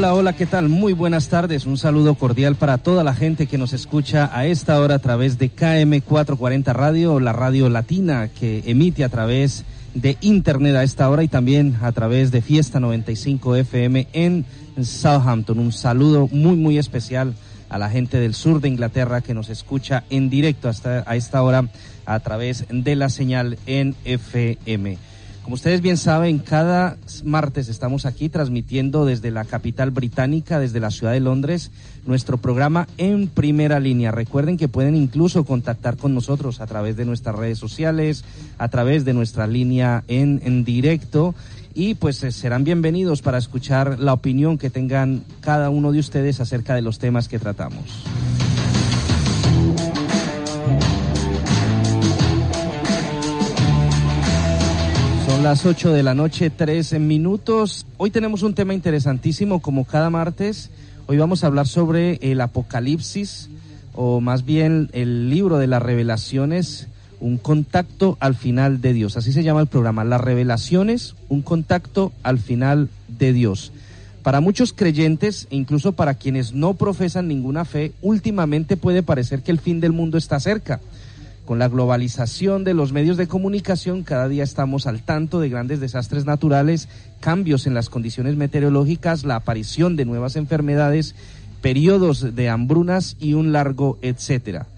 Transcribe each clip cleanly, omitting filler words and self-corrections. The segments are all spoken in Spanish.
Hola, hola, ¿qué tal? Muy buenas tardes, un saludo cordial para toda la gente que nos escucha a esta hora a través de KM440 Radio, la radio latina que emite a través de internet a esta hora y también a través de Fiesta 95 FM en Southampton. Un saludo muy especial a la gente del sur de Inglaterra que nos escucha en directo hasta a esta hora a través de la señal en FM. Como ustedes bien saben, cada martes estamos aquí transmitiendo desde la capital británica, desde la ciudad de Londres, nuestro programa En Primera Línea. Recuerden que pueden incluso contactar con nosotros a través de nuestras redes sociales, a través de nuestra línea en directo, y pues serán bienvenidos para escuchar la opinión que tengan cada uno de ustedes acerca de los temas que tratamos. Son las 8 de la noche, 3 minutos. Hoy tenemos un tema interesantísimo, como cada martes. Hoy vamos a hablar sobre el Apocalipsis, o más bien el libro de las Revelaciones, un contacto al final de Dios. Así se llama el programa, Las Revelaciones, un contacto al final de Dios. Para muchos creyentes, e incluso para quienes no profesan ninguna fe, últimamente puede parecer que el fin del mundo está cerca. Con la globalización de los medios de comunicación, cada día estamos al tanto de grandes desastres naturales, cambios en las condiciones meteorológicas, la aparición de nuevas enfermedades, periodos de hambrunas y un largo etcétera.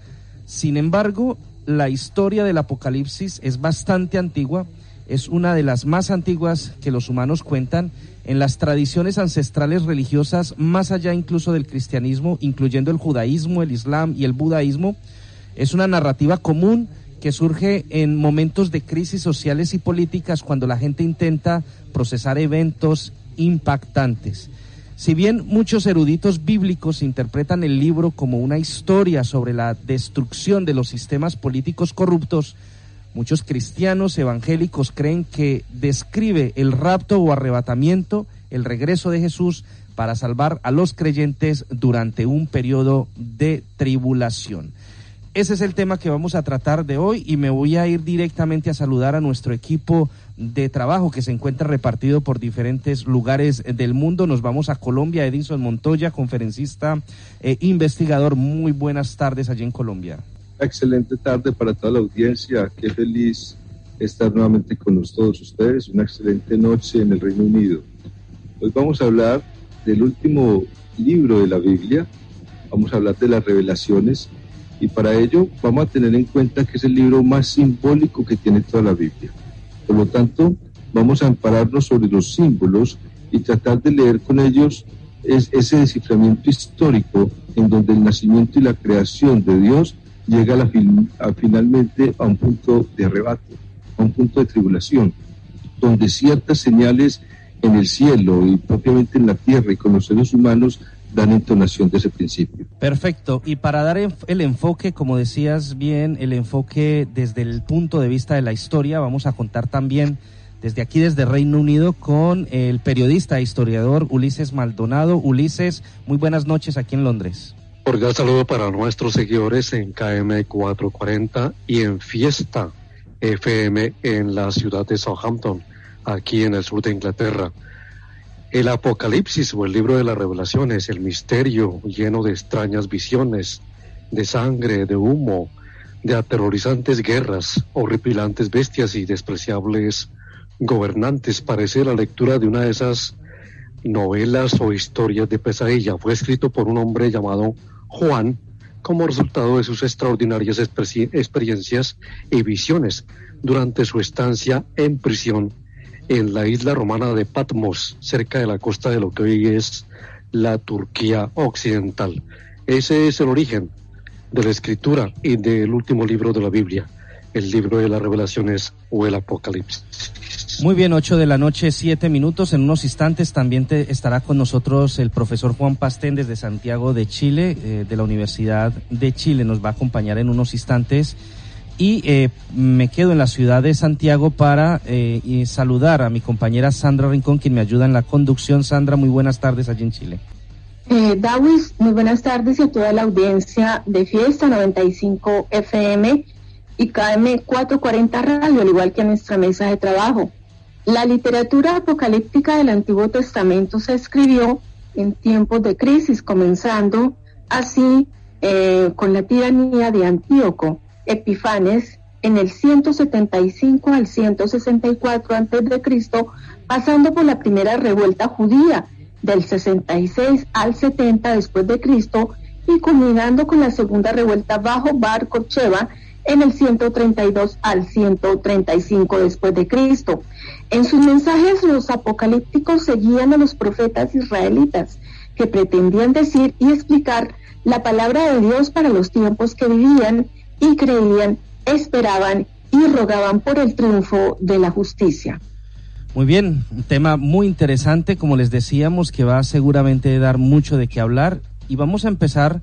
Sin embargo, la historia del Apocalipsis es bastante antigua, es una de las más antiguas que los humanos cuentan en las tradiciones ancestrales religiosas, más allá incluso del cristianismo, incluyendo el judaísmo, el islam y el budaísmo. Es una narrativa común que surge en momentos de crisis sociales y políticas cuando la gente intenta procesar eventos impactantes. Si bien muchos eruditos bíblicos interpretan el libro como una historia sobre la destrucción de los sistemas políticos corruptos, muchos cristianos evangélicos creen que describe el rapto o arrebatamiento, el regreso de Jesús para salvar a los creyentes durante un periodo de tribulación. Ese es el tema que vamos a tratar de hoy y me voy a ir directamente a saludar a nuestro equipo de trabajo que se encuentra repartido por diferentes lugares del mundo. Nos vamos a Colombia. Edinson Montoya, conferencista e investigador. Muy buenas tardes allí en Colombia. Excelente tarde para toda la audiencia. Qué feliz estar nuevamente con todos ustedes. Una excelente noche en el Reino Unido. Hoy vamos a hablar del último libro de la Biblia. Vamos a hablar de las Revelaciones. Y para ello vamos a tener en cuenta que es el libro más simbólico que tiene toda la Biblia. Por lo tanto, vamos a ampararnos sobre los símbolos y tratar de leer con ellos ese desciframiento histórico en donde el nacimiento y la creación de Dios llega finalmente a un punto de arrebato, a un punto de tribulación, donde ciertas señales en el cielo y propiamente en la tierra y con los seres humanos dan entonación de ese principio. Perfecto, y para dar el enfoque, como decías bien, el enfoque desde el punto de vista de la historia, vamos a contar también desde aquí, desde Reino Unido, con el periodista e historiador Ulises Maldonado. Ulises, muy buenas noches aquí en Londres. Cordial saludo para nuestros seguidores en KM440 y en Fiesta FM en la ciudad de Southampton, aquí en el sur de Inglaterra. El Apocalipsis, o el libro de las Revelaciones, el misterio lleno de extrañas visiones, de sangre, de humo, de aterrorizantes guerras, horripilantes bestias y despreciables gobernantes, parece la lectura de una de esas novelas o historias de pesadilla. Fue escrito por un hombre llamado Juan, como resultado de sus extraordinarias experiencias y visiones durante su estancia en prisión en la isla romana de Patmos, cerca de la costa de lo que hoy es la Turquía occidental. Ese es el origen de la escritura y del último libro de la Biblia, el libro de las Revelaciones o el Apocalipsis. Muy bien, 8 de la noche, 7 minutos. En unos instantes también estará con nosotros el profesor Juan Pastén desde Santiago de Chile, de la Universidad de Chile. Nos va a acompañar en unos instantes. Y me quedo en la ciudad de Santiago para saludar a mi compañera Sandra Rincón, quien me ayuda en la conducción. Sandra, muy buenas tardes allí en Chile. Dawis, muy buenas tardes y a toda la audiencia de Fiesta 95 FM y KM440 Radio, al igual que a nuestra mesa de trabajo. La literatura apocalíptica del Antiguo Testamento se escribió en tiempos de crisis, comenzando así con la tiranía de Antíoco Epifanes en el 175 al 164 a.C., pasando por la primera revuelta judía del 66 al 70 después de Cristo y culminando con la segunda revuelta bajo Bar Kocheba en el 132 al 135 después de Cristo. En sus mensajes los apocalípticos seguían a los profetas israelitas que pretendían decir y explicar la palabra de Dios para los tiempos que vivían y creían, esperaban y rogaban por el triunfo de la justicia. Muy bien, un tema muy interesante, como les decíamos, que va seguramente a dar mucho de qué hablar, y vamos a empezar,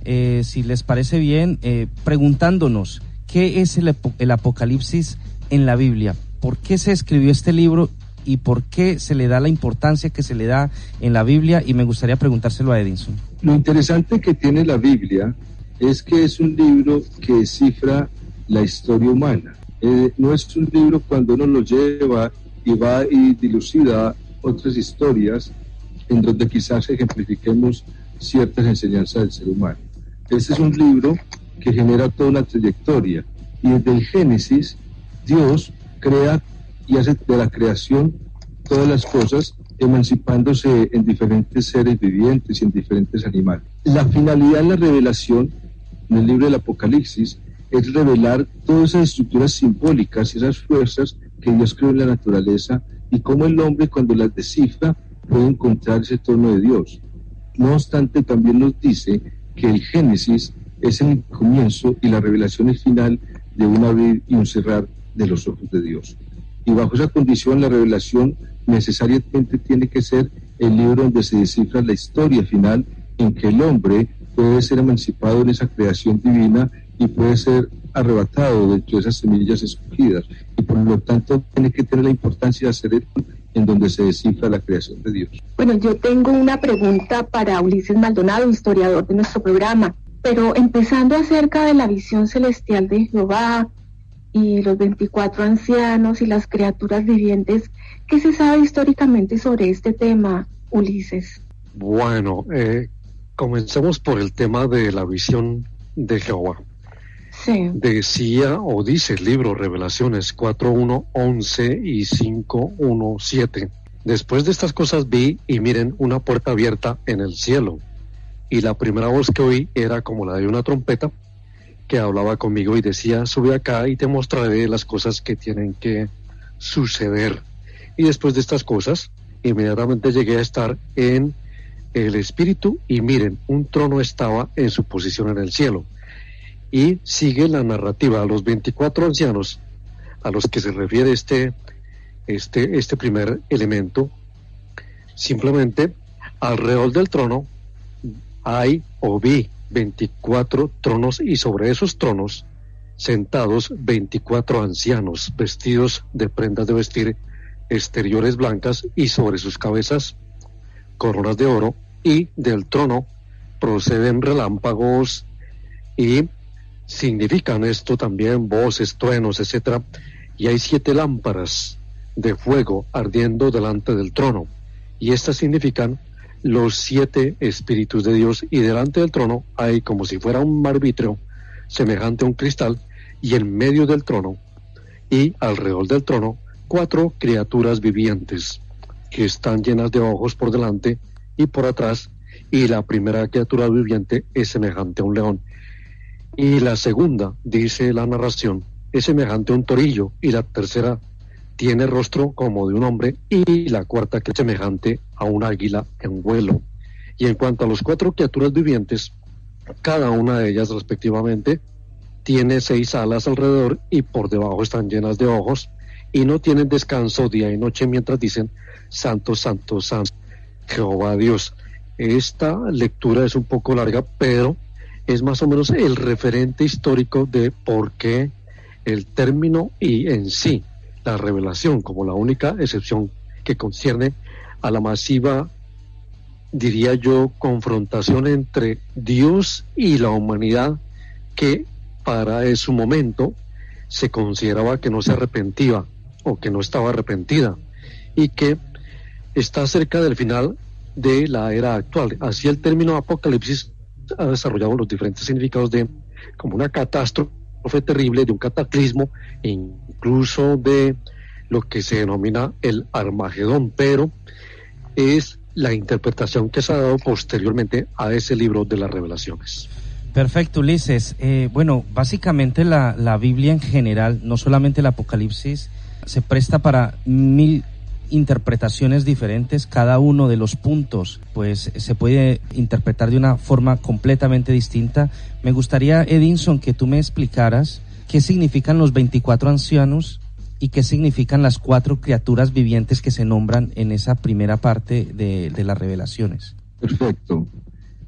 si les parece bien, preguntándonos qué es el Apocalipsis en la Biblia, por qué se escribió este libro y por qué se le da la importancia que se le da en la Biblia, y me gustaría preguntárselo a Edinson. Lo interesante que tiene la Biblia es que es un libro que descifra la historia humana. No es un libro cuando uno lo lleva y va y dilucida otras historias en donde quizás ejemplifiquemos ciertas enseñanzas del ser humano. Este es un libro que genera toda una trayectoria, y desde el Génesis Dios crea y hace de la creación todas las cosas, emancipándose en diferentes seres vivientes y en diferentes animales. La finalidad de la revelación en el libro del Apocalipsis es revelar todas esas estructuras simbólicas y esas fuerzas que Dios creó en la naturaleza, y cómo el hombre, cuando las descifra, puede encontrar ese tono de Dios. No obstante, también nos dice que el Génesis es el comienzo y la revelación es final de un abrir y un cerrar de los ojos de Dios. Y bajo esa condición, la revelación necesariamente tiene que ser el libro donde se descifra la historia final, en que el hombre puede ser emancipado en esa creación divina y puede ser arrebatado dentro de esas semillas escogidas, y por lo tanto tiene que tener la importancia de hacer el en donde se descifra la creación de Dios. Bueno, yo tengo una pregunta para Ulises Maldonado, historiador de nuestro programa, pero empezando acerca de la visión celestial de Jehová y los 24 ancianos y las criaturas vivientes, ¿qué se sabe históricamente sobre este tema, Ulises? Bueno, comencemos por el tema de la visión de Jehová. Sí. Decía o dice el libro Revelaciones 4:1-11 y 5:1-7. Después de estas cosas vi, y miren, una puerta abierta en el cielo, y la primera voz que oí era como la de una trompeta que hablaba conmigo y decía: sube acá y te mostraré las cosas que tienen que suceder. Y después de estas cosas, inmediatamente llegué a estar en el espíritu, y miren, un trono estaba en su posición en el cielo. Y sigue la narrativa a los 24 ancianos a los que se refiere este primer elemento. Simplemente alrededor del trono hay o vi 24 tronos, y sobre esos tronos sentados 24 ancianos vestidos de prendas de vestir exteriores blancas, y sobre sus cabezas coronas de oro, y del trono proceden relámpagos, y significan esto también voces, truenos, etcétera, y hay 7 lámparas de fuego ardiendo delante del trono, y estas significan los 7 espíritus de Dios, y delante del trono hay como si fuera un arbitrio semejante a un cristal, y en medio del trono y alrededor del trono 4 criaturas vivientes que están llenas de ojos por delante y por atrás, y la primera criatura viviente es semejante a un león. Y la segunda, dice la narración, es semejante a un torillo, y la tercera tiene rostro como de un hombre, y la cuarta que es semejante a un águila en vuelo. Y en cuanto a las 4 criaturas vivientes, cada una de ellas respectivamente tiene 6 alas alrededor, y por debajo están llenas de ojos, y no tienen descanso día y noche mientras dicen: Santo, Santo, Santo, Jehová Dios. Esta lectura es un poco larga, pero es más o menos el referente histórico de por qué el término y en sí la revelación, como la única excepción que concierne a la masiva, diría yo, confrontación entre Dios y la humanidad, que para su momento se consideraba que no se arrepentía o que no estaba arrepentida, y que está cerca del final de la era actual. Así el término apocalipsis ha desarrollado los diferentes significados de como una catástrofe terrible, de un cataclismo, e incluso de lo que se denomina el Armagedón, pero es la interpretación que se ha dado posteriormente a ese libro de las Revelaciones. Perfecto, Ulises. Bueno, básicamente la Biblia en general, no solamente el Apocalipsis, se presta para 1000 interpretaciones diferentes. Cada uno de los puntos pues se puede interpretar de una forma completamente distinta. Me gustaría, Edinson, que tú me explicaras qué significan los 24 ancianos y qué significan las 4 criaturas vivientes que se nombran en esa primera parte de las Revelaciones. Perfecto.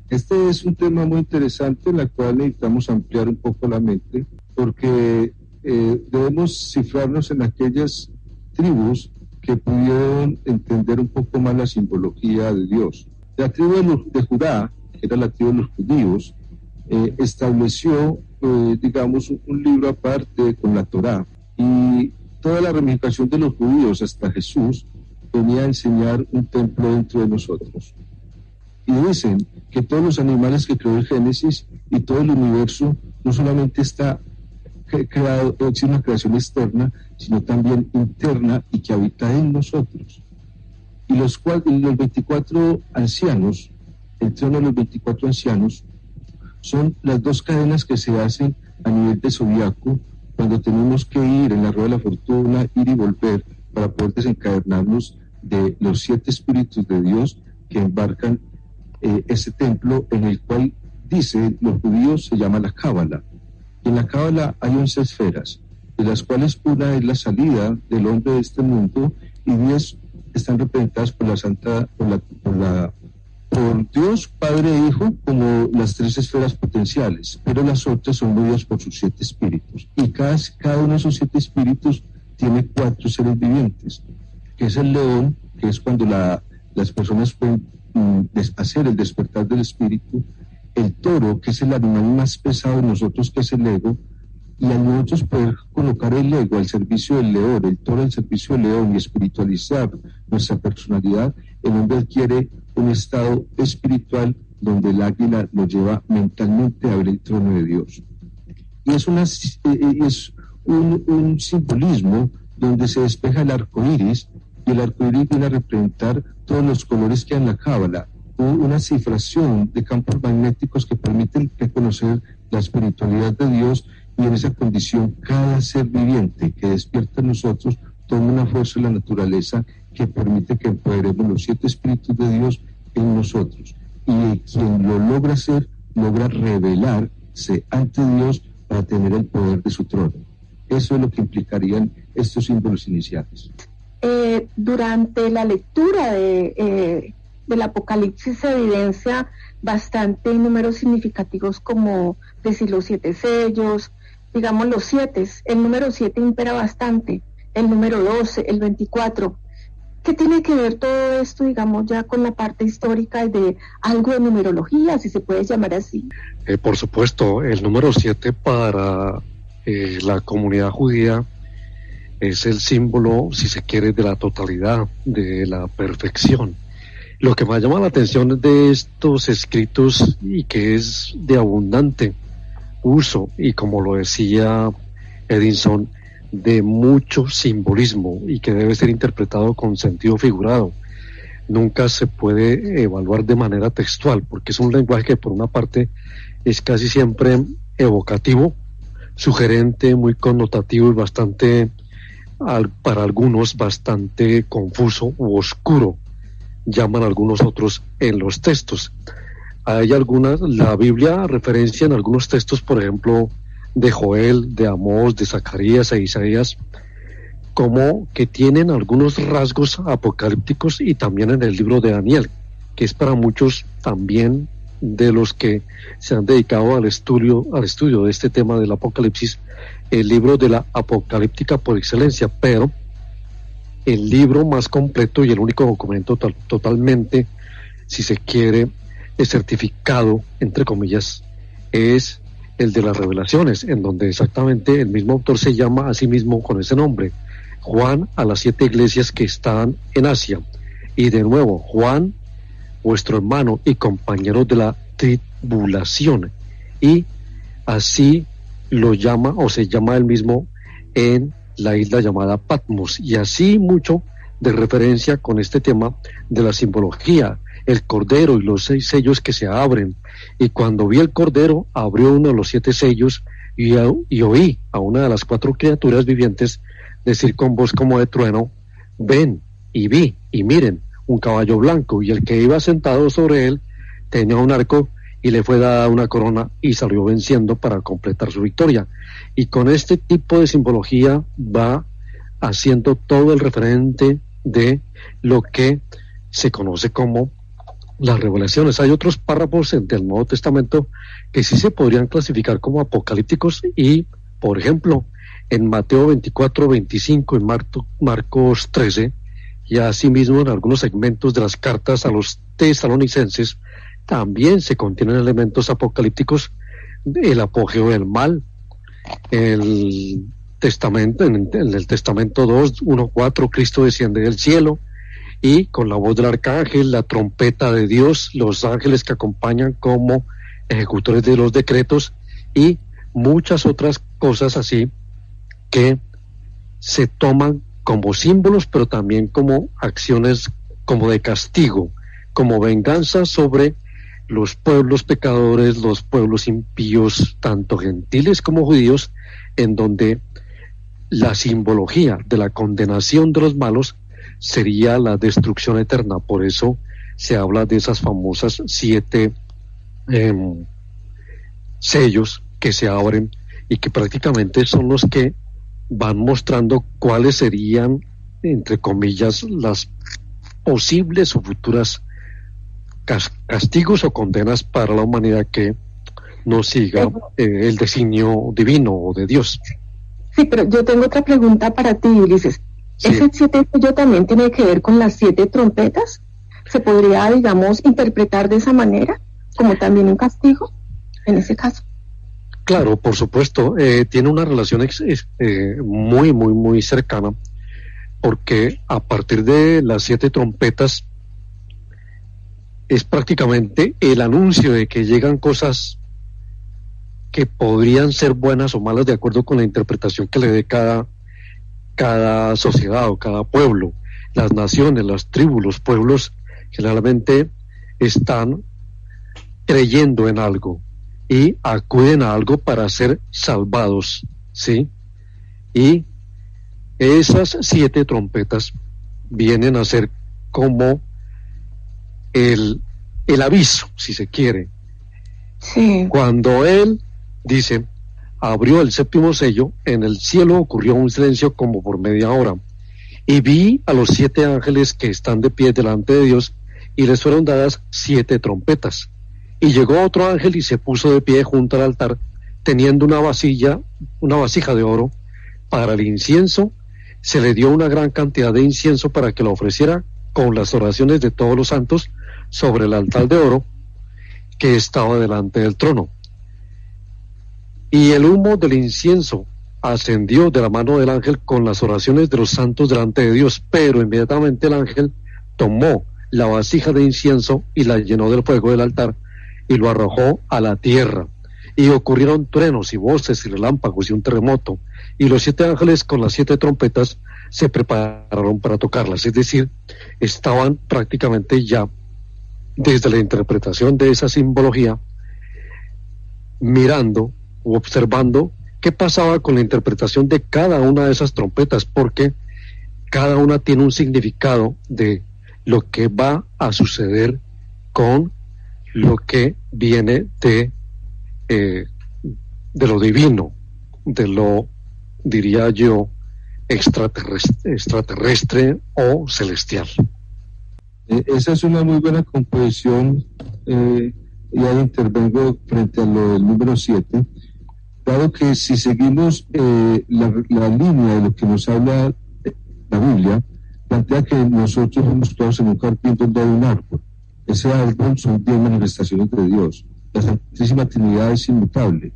Este es un tema muy interesante, en el cual necesitamos ampliar un poco la mente, porque debemos cifrarnos en aquellas tribus que pudieron entender un poco más la simbología de Dios. La tribu de Judá, que era la tribu de los judíos, estableció, digamos, un libro aparte con la Torá, y toda la ramificación de los judíos hasta Jesús venía a enseñar un templo dentro de nosotros. Y dicen que todos los animales que creó el Génesis y todo el universo no solamente está creado, es una creación externa, sino también interna y que habita en nosotros. Y los 24 ancianos, el trono de los 24 ancianos, son las 2 cadenas que se hacen a nivel de zodiaco cuando tenemos que ir en la rueda de la fortuna, ir y volver para poder desencadenarnos de los 7 espíritus de Dios que embarcan ese templo, en el cual, dicen los judíos, se llama la Cábala. En la Cábala hay 11 esferas, de las cuales una es la salida del hombre de este mundo y 10 están representadas por la Santa, por Dios, Padre e Hijo, como las 3 esferas potenciales, pero las otras son movidas por sus 7 espíritus. Y cada uno de esos 7 espíritus tiene 4 seres vivientes, que es el león, que es cuando las personas pueden hacer el despertar del espíritu, el toro, que es el animal más pesado de nosotros, que es el ego, y al nosotros poder colocar el ego al servicio del león, el toro al servicio del león y espiritualizar nuestra personalidad, el hombre adquiere un estado espiritual donde el águila nos lleva mentalmente a ver el trono de Dios. Y es un simbolismo donde se despeja el arco iris, y el arco iris viene a representar todos los colores que hay en la Cábala, una cifración de campos magnéticos que permiten reconocer la espiritualidad de Dios, y en esa condición cada ser viviente que despierta en nosotros toma una fuerza de la naturaleza que permite que empoderemos los 7 espíritus de Dios en nosotros, y quien lo logra hacer logra revelarse ante Dios para tener el poder de su trono. Eso es lo que implicarían estos símbolos iniciales. Durante la lectura del Apocalipsis se evidencia bastante números significativos, como decir los 7 sellos, digamos los 7, el número 7 impera bastante, el número 12, el 24. ¿Qué tiene que ver todo esto, digamos, ya con la parte histórica de algo de numerología, si se puede llamar así? Por supuesto, el número 7 para la comunidad judía es el símbolo, si se quiere, de la totalidad, de la perfección. Lo que más llama la atención de estos escritos, y que es de abundante uso, y como lo decía Edinson, de mucho simbolismo, y que debe ser interpretado con sentido figurado. Nunca se puede evaluar de manera textual, porque es un lenguaje que por una parte es casi siempre evocativo, sugerente, muy connotativo y bastante, para algunos, bastante confuso u oscuro, llaman algunos otros en los textos. Hay algunas, la Biblia referencia en algunos textos, por ejemplo, de Joel, de Amós, de Zacarías e Isaías, como que tienen algunos rasgos apocalípticos, y también en el libro de Daniel, que es para muchos también de los que se han dedicado al estudio de este tema del Apocalipsis, el libro de la apocalíptica por excelencia, pero el libro más completo y el único documento totalmente, si se quiere, certificado, entre comillas, es el de las Revelaciones, en donde exactamente el mismo autor se llama a sí mismo con ese nombre, Juan a las 7 iglesias que están en Asia. Y de nuevo, Juan vuestro hermano y compañero de la tribulación. Y así lo llama, o se llama él mismo, en la isla llamada Patmos. Y así mucho de referencia con este tema de la simbología, el cordero y los 6 sellos que se abren. Y cuando vi el cordero, abrió uno de los 7 sellos y oí a una de las 4 criaturas vivientes decir con voz como de trueno: ven. Y vi, y miren, un caballo blanco, y el que iba sentado sobre él tenía un arco, y le fue dada una corona, y salió venciendo para completar su victoria. Y con este tipo de simbología va haciendo todo el referente de lo que se conoce como las revelaciones. Hay otros párrafos del Nuevo Testamento que sí se podrían clasificar como apocalípticos, y por ejemplo en Mateo 24, 25, en Marcos 13, y asimismo en algunos segmentos de las cartas a los tesalonicenses también se contienen elementos apocalípticos, el apogeo del mal. El testamento, en el Testamento 2, 1:4, Cristo desciende del cielo, y con la voz del arcángel, la trompeta de Dios, los ángeles que acompañan como ejecutores de los decretos, y muchas otras cosas así que se toman como símbolos, pero también como acciones como de castigo, como venganza sobre los pueblos pecadores, los pueblos impíos, tanto gentiles como judíos, en donde la simbología de la condenación de los malos sería la destrucción eterna. Por eso se habla de esas famosas 7 sellos que se abren, y que prácticamente son los que van mostrando cuáles serían, entre comillas, las posibles o futuras castigos o condenas para la humanidad que no siga el designio divino o de Dios. Sí, pero yo tengo otra pregunta para ti, Ulises. Sí. ¿Ese 7 sello también tiene que ver con las 7 trompetas? ¿Se podría, digamos, interpretar de esa manera, como también un castigo, en ese caso? Claro, por supuesto, tiene una relación muy, muy, muy cercana, porque a partir de las 7 trompetas es prácticamente el anuncio de que llegan cosas que podrían ser buenas o malas de acuerdo con la interpretación que le dé cada sociedad o cada pueblo. Las naciones, las tribus, los pueblos generalmente están creyendo en algo y acuden a algo para ser salvados, ¿sí? Y esas 7 trompetas vienen a ser como el aviso, si se quiere. Sí. Cuando él dice, abrió el 7º sello, en el cielo ocurrió un silencio como por media hora, y vi a los 7 ángeles que están de pie delante de Dios, y les fueron dadas 7 trompetas. Y llegó otro ángel y se puso de pie junto al altar, teniendo una vasija de oro para el incienso. Se le dio una gran cantidad de incienso para que lo ofreciera con las oraciones de todos los santos sobre el altar de oro que estaba delante del trono. Y el humo del incienso ascendió de la mano del ángel con las oraciones de los santos delante de Dios, pero inmediatamente el ángel tomó la vasija de incienso y la llenó del fuego del altar y lo arrojó a la tierra. Y ocurrieron truenos y voces y relámpagos y un terremoto, y los 7 ángeles con las 7 trompetas se prepararon para tocarlas. Es decir, estaban prácticamente ya, desde la interpretación de esa simbología, mirando o observando qué pasaba con la interpretación de cada una de esas trompetas, porque cada una tiene un significado de lo que va a suceder con lo que viene de lo divino, de lo, diría yo, extraterrestre o celestial. Esa es una muy buena composición, y ahí intervengo frente a lo del número 7. Claro que si seguimos la línea de lo que nos habla la Biblia, plantea que nosotros somos todos en un jardín donde hay un árbol. Ese árbol son 10 manifestaciones de Dios. La Santísima Trinidad es inmutable.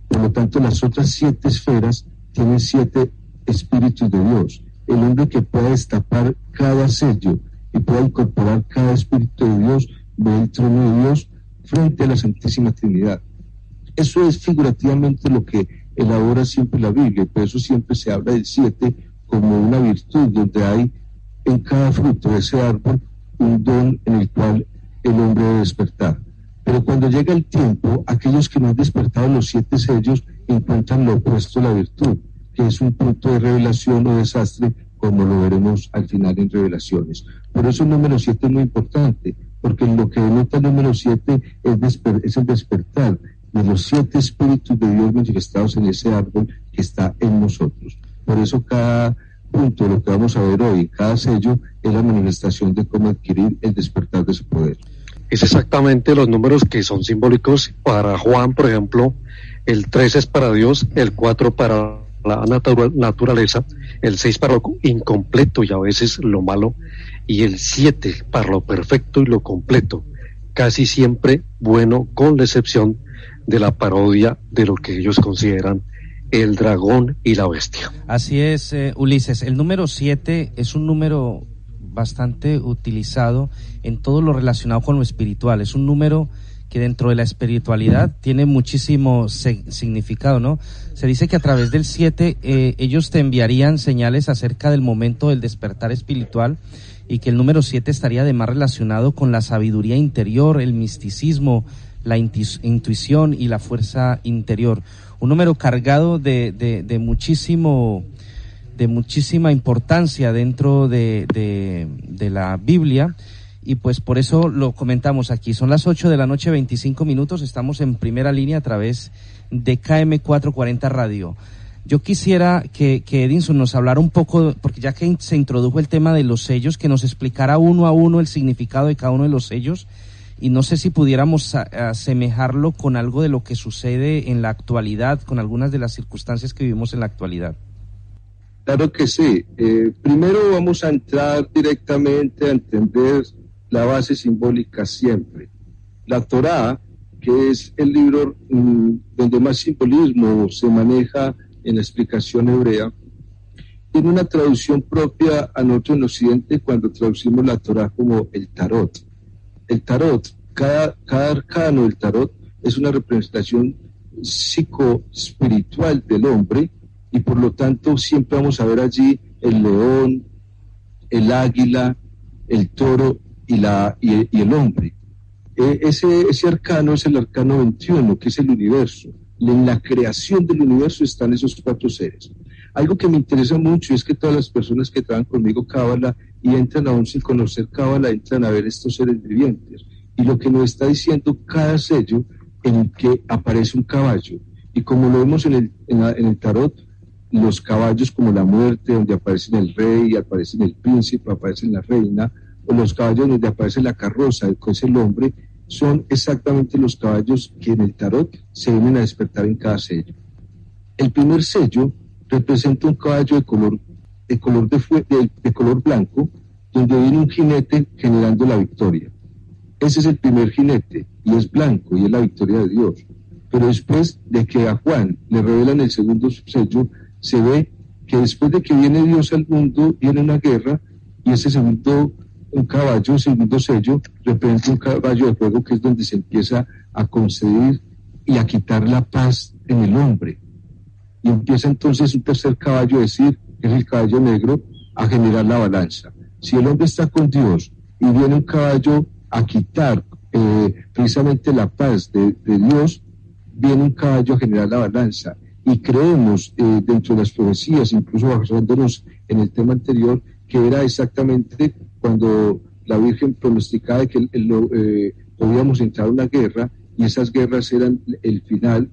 Por lo tanto, las otras 7 esferas tienen 7 espíritus de Dios. El hombre que pueda destapar cada sello y pueda incorporar cada espíritu de Dios, ve el trono de Dios frente a la Santísima Trinidad. Eso es figurativamente lo que elabora siempre la Biblia, y por eso siempre se habla del 7 como una virtud, donde hay en cada fruto de ese árbol un don en el cual el hombre debe despertar. Pero cuando llega el tiempo, aquellos que no han despertado los 7 sellos encuentran lo opuesto a la virtud, que es un punto de revelación o desastre, como lo veremos al final en Revelaciones. Por eso el número 7 es muy importante, porque lo que denota el número 7 es el despertar de los 7 espíritus de Dios manifestados en ese árbol que está en nosotros. Por eso cada punto de lo que vamos a ver hoy, cada sello, es la manifestación de cómo adquirir el despertar de su poder. Es exactamente los números que son simbólicos para Juan, por ejemplo. El 3 es para Dios, el 4 para la naturaleza, el 6 para lo incompleto y a veces lo malo, y el 7 para lo perfecto y lo completo, casi siempre bueno, con la excepción de la parodia de lo que ellos consideran el dragón y la bestia. Así es, Ulises, el número 7 es un número bastante utilizado en todo lo relacionado con lo espiritual, es un número que dentro de la espiritualidad tiene muchísimo significado, ¿no? Se dice que a través del 7 ellos te enviarían señales acerca del momento del despertar espiritual, y que el número 7 estaría además relacionado con la sabiduría interior, el misticismo, la intuición y la fuerza interior. Un número cargado de muchísima importancia dentro de la Biblia. Y pues por eso lo comentamos aquí. Son las 8 de la noche, 25 minutos. Estamos en primera línea a través de KM440 Radio. Yo quisiera que Edinson nos hablara un poco, porque ya que se introdujo el tema de los sellos, que nos explicara uno a uno el significado de cada uno de los sellos. Y no sé si pudiéramos asemejarlo con algo de lo que sucede en la actualidad, con algunas de las circunstancias que vivimos en la actualidad. Claro que sí. Primero vamos a entrar directamente a entender la base simbólica siempre. La Torá, que es el libro donde más simbolismo se maneja en la explicación hebrea, tiene una traducción propia a nosotros en Occidente cuando traducimos la Torá como el tarot. El tarot, cada arcano del tarot es una representación psicoespiritual del hombre, y por lo tanto siempre vamos a ver allí el león, el águila, el toro y el hombre. Ese arcano es el arcano 21, que es el universo. En la creación del universo están esos 4 seres. Algo que me interesa mucho es que todas las personas que trabajan conmigo Cábala y entran aún sin conocer Cábala, entran a ver estos seres vivientes. Y lo que nos está diciendo cada sello en el que aparece un caballo. Y como lo vemos en el tarot, los caballos como la muerte, donde aparecen el rey, aparecen el príncipe, aparecen la reina, o los caballos donde aparece la carroza, que es el hombre, son exactamente los caballos que en el tarot se vienen a despertar en cada sello. El primer sello representa un caballo de color blanco, donde viene un jinete generando la victoria. Ese es el primer jinete, y es blanco, y es la victoria de Dios. Pero después de que a Juan le revelan el segundo sello, se ve que después de que viene Dios al mundo, viene una guerra, y ese segundo sello, representa un caballo de fuego, que es donde se empieza a conceder y a quitar la paz en el hombre. Y empieza entonces un tercer caballo, es decir, que es el caballo negro, a generar la balanza. Si el hombre está con Dios y viene un caballo a quitar precisamente la paz de Dios, viene un caballo a generar la balanza. Y creemos dentro de las profecías, incluso basándonos en el tema anterior, que era exactamente cuando la Virgen pronosticaba de que podíamos entrar a una guerra, y esas guerras eran el final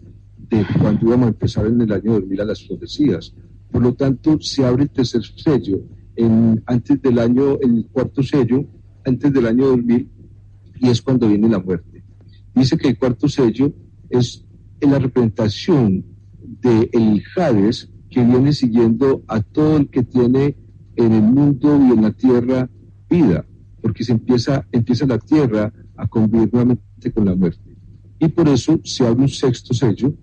de cuando íbamos a empezar en el año 2000 a las profecías. Por lo tanto, se abre el tercer sello, el cuarto sello, antes del año 2000, y es cuando viene la muerte. Dice que el cuarto sello es la representación del Hades, que viene siguiendo a todo el que tiene en el mundo y en la tierra vida, porque se empieza la tierra a convivir nuevamente con la muerte. Y por eso se abre un sexto sello,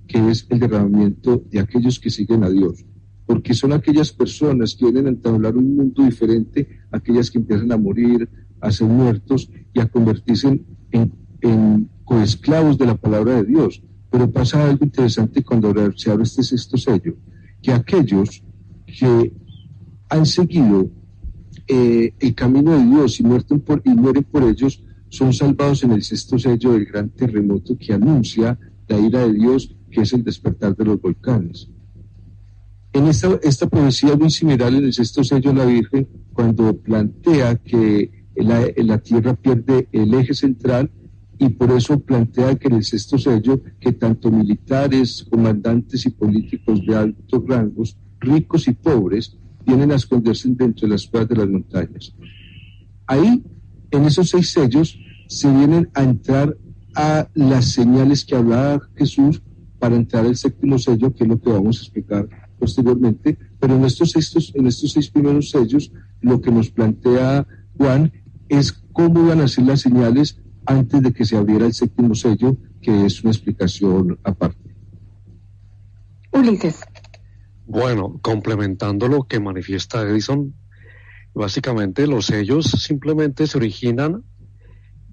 que es el derramamiento de aquellos que siguen a Dios. porque son aquellas personas que vienen a entablar un mundo diferente, aquellas que empiezan a morir, a ser muertos y a convertirse en coesclavos de la palabra de Dios. Pero pasa algo interesante cuando se abre este sexto sello, que aquellos que han seguido el camino de Dios y mueren por ellos, son salvados en el sexto sello del gran terremoto que anuncia la ira de Dios, que es el despertar de los volcanes. En esta profecía muy similar en el sexto sello, la Virgen, cuando plantea que la tierra pierde el eje central, y por eso plantea que en el sexto sello, que tanto militares, comandantes y políticos de altos rangos, ricos y pobres, vienen a esconderse dentro de las cuevas de las montañas. Ahí, en esos 6 sellos, se vienen a entrar a las señales que hablaba Jesús para entrar al séptimo sello, que es lo que vamos a explicar posteriormente. Pero en estos 6 primeros sellos, lo que nos plantea Juan es cómo iban a ser las señales antes de que se abriera el séptimo sello, que es una explicación aparte. Ulises. Bueno, complementando lo que manifiesta Edison, básicamente los sellos simplemente se originan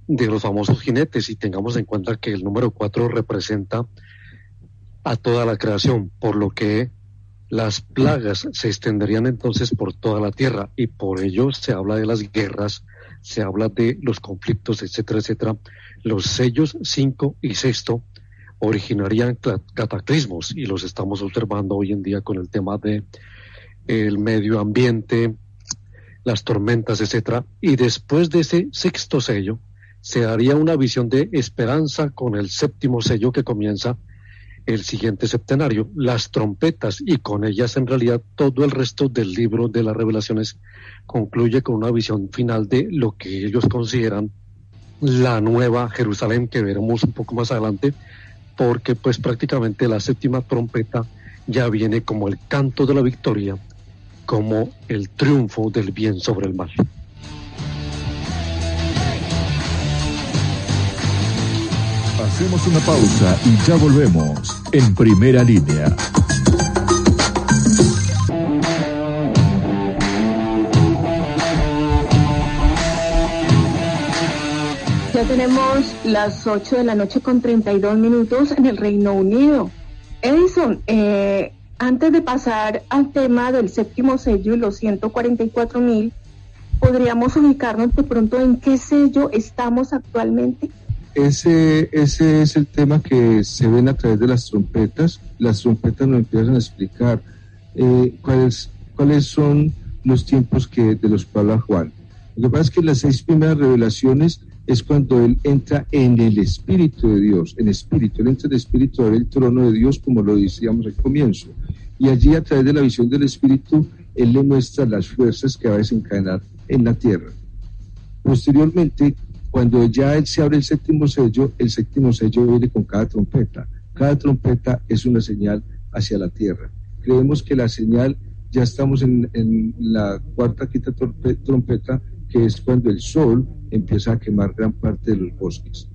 de los famosos jinetes, y tengamos en cuenta que el número 4 representa a toda la creación, por lo que las plagas se extenderían entonces por toda la tierra, y por ello se habla de las guerras, se habla de los conflictos, etcétera, etcétera. Los sellos 5 y 6 originarían cataclismos, y los estamos observando hoy en día con el tema de el medio ambiente, las tormentas, etcétera. Y después de ese 6º sello se daría una visión de esperanza con el 7º sello, que comienza el siguiente septenario, las trompetas, y con ellas en realidad todo el resto del libro de las Revelaciones concluye con una visión final de lo que ellos consideran la nueva Jerusalén, que veremos un poco más adelante, porque pues prácticamente la 7ª trompeta ya viene como el canto de la victoria, como el triunfo del bien sobre el mal. Hacemos una pausa y ya volvemos en Primera Línea. Ya tenemos las 8 de la noche con 32 minutos en el Reino Unido. Edison, antes de pasar al tema del 7º sello y los 144.000, ¿podríamos ubicarnos de pronto en qué sello estamos actualmente? Ese es el tema que se ven a través de las trompetas. Las trompetas nos empiezan a explicar cuáles son los tiempos de los que habla Juan. Lo que pasa es que las 6 primeras revelaciones es cuando él entra en el Espíritu de Dios, él entra en el Espíritu a ver el trono de Dios, como lo decíamos al comienzo. Y allí, a través de la visión del Espíritu, él le muestra las fuerzas que va a desencadenar en la tierra. Posteriormente, cuando ya él se abre el 7º sello viene con cada trompeta. Cada trompeta es una señal hacia la tierra. Creemos que la señal, ya estamos en la 4ª, 5ª trompeta, que es cuando el sol empieza a quemar gran parte de los bosques.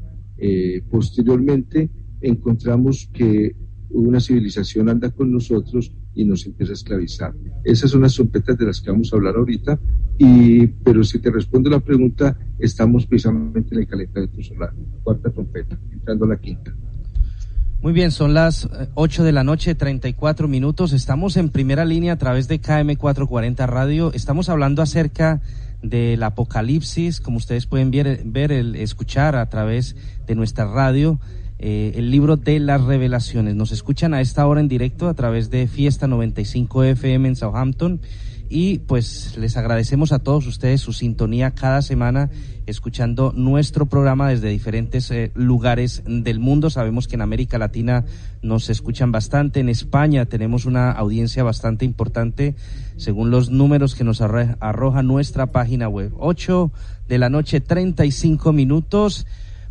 Posteriormente encontramos que una civilización anda con nosotros y nos empieza a esclavizar. Esas son las trompetas de las que vamos a hablar ahorita, pero si te respondo la pregunta, estamos precisamente en el calentamiento solar, 4ª trompeta, entrando a la 5ª. Muy bien, son las 8 de la noche, 34 minutos. Estamos en Primera Línea a través de KM440 Radio. Estamos hablando acerca del Apocalipsis, como ustedes pueden escuchar a través de nuestra radio, el libro de las Revelaciones. Nos escuchan a esta hora en directo a través de Fiesta 95 FM en Southampton, y pues les agradecemos a todos ustedes su sintonía cada semana escuchando nuestro programa desde diferentes lugares del mundo. Sabemos que en América Latina nos escuchan bastante, en España tenemos una audiencia bastante importante según los números que nos arroja nuestra página web. 8 de la noche, 35 minutos.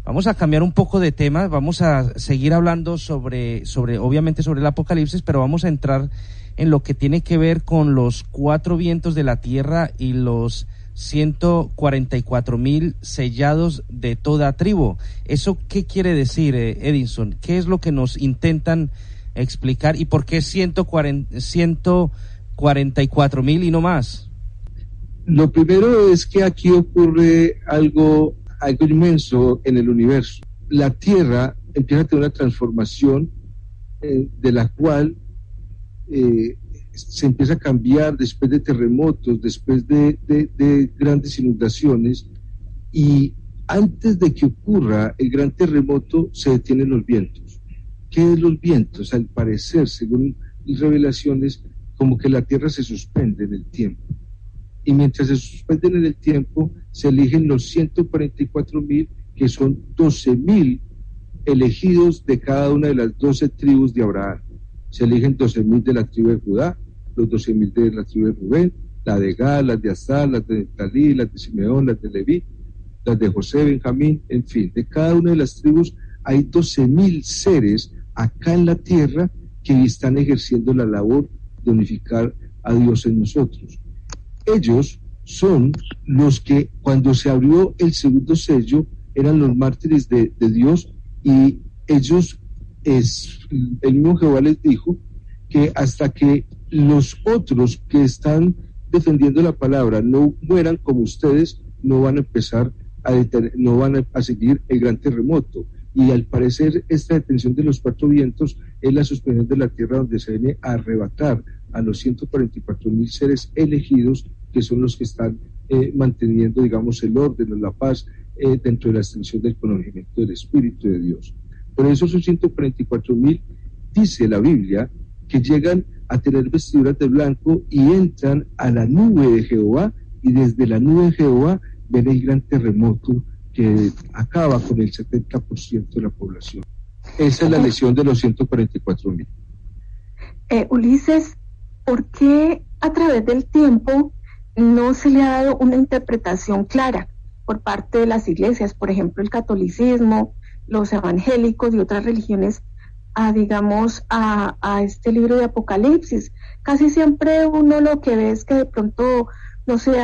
Vamos a cambiar un poco de tema, vamos a seguir hablando obviamente sobre el Apocalipsis, pero vamos a entrar en lo que tiene que ver con los 4 vientos de la tierra y los 144.000 sellados de toda tribu. ¿Eso qué quiere decir, Edison? ¿Qué es lo que nos intentan explicar y por qué 144.000 44.000 y no más. Lo primero es que aquí ocurre algo inmenso en el universo. La Tierra empieza a tener una transformación de la cual se empieza a cambiar después de terremotos, después de grandes inundaciones, y antes de que ocurra el gran terremoto se detienen los vientos. ¿Qué es los vientos? Al parecer, según revelaciones, como que la Tierra se suspende en el tiempo. Y mientras se suspenden en el tiempo, se eligen los 144.000, que son 12.000 elegidos de cada una de las 12 tribus de Abraham. Se eligen 12.000 de la tribu de Judá, los 12.000 de la tribu de Rubén, la de Gad, las de Asar, las de Neftalí, las de Simeón, las de Leví, las de José, Benjamín, en fin, de cada una de las tribus hay 12.000 seres acá en la tierra que están ejerciendo la labor de unificar a Dios en nosotros. Ellos son los que, cuando se abrió el segundo sello, eran los mártires de Dios, y ellos, el mismo Jehová les dijo que hasta que los otros que están defendiendo la palabra no mueran como ustedes, no van a empezar no van a seguir el gran terremoto. Y al parecer esta detención de los 4 vientos es la suspensión de la tierra, donde se viene a arrebatar a los 144.000 seres elegidos, que son los que están manteniendo, digamos, el orden o la paz dentro de la extensión del conocimiento del Espíritu de Dios. Por eso esos 144.000, dice la Biblia, que llegan a tener vestiduras de blanco y entran a la nube de Jehová, y desde la nube de Jehová ven el gran terremoto que acaba con el 70% de la población. Esa es la lesión de los 144.000. Ulises, ¿por qué a través del tiempo no se le ha dado una interpretación clara por parte de las iglesias, por ejemplo el catolicismo, los evangélicos y otras religiones, a este libro de Apocalipsis? Casi siempre uno lo que ve es que de pronto no se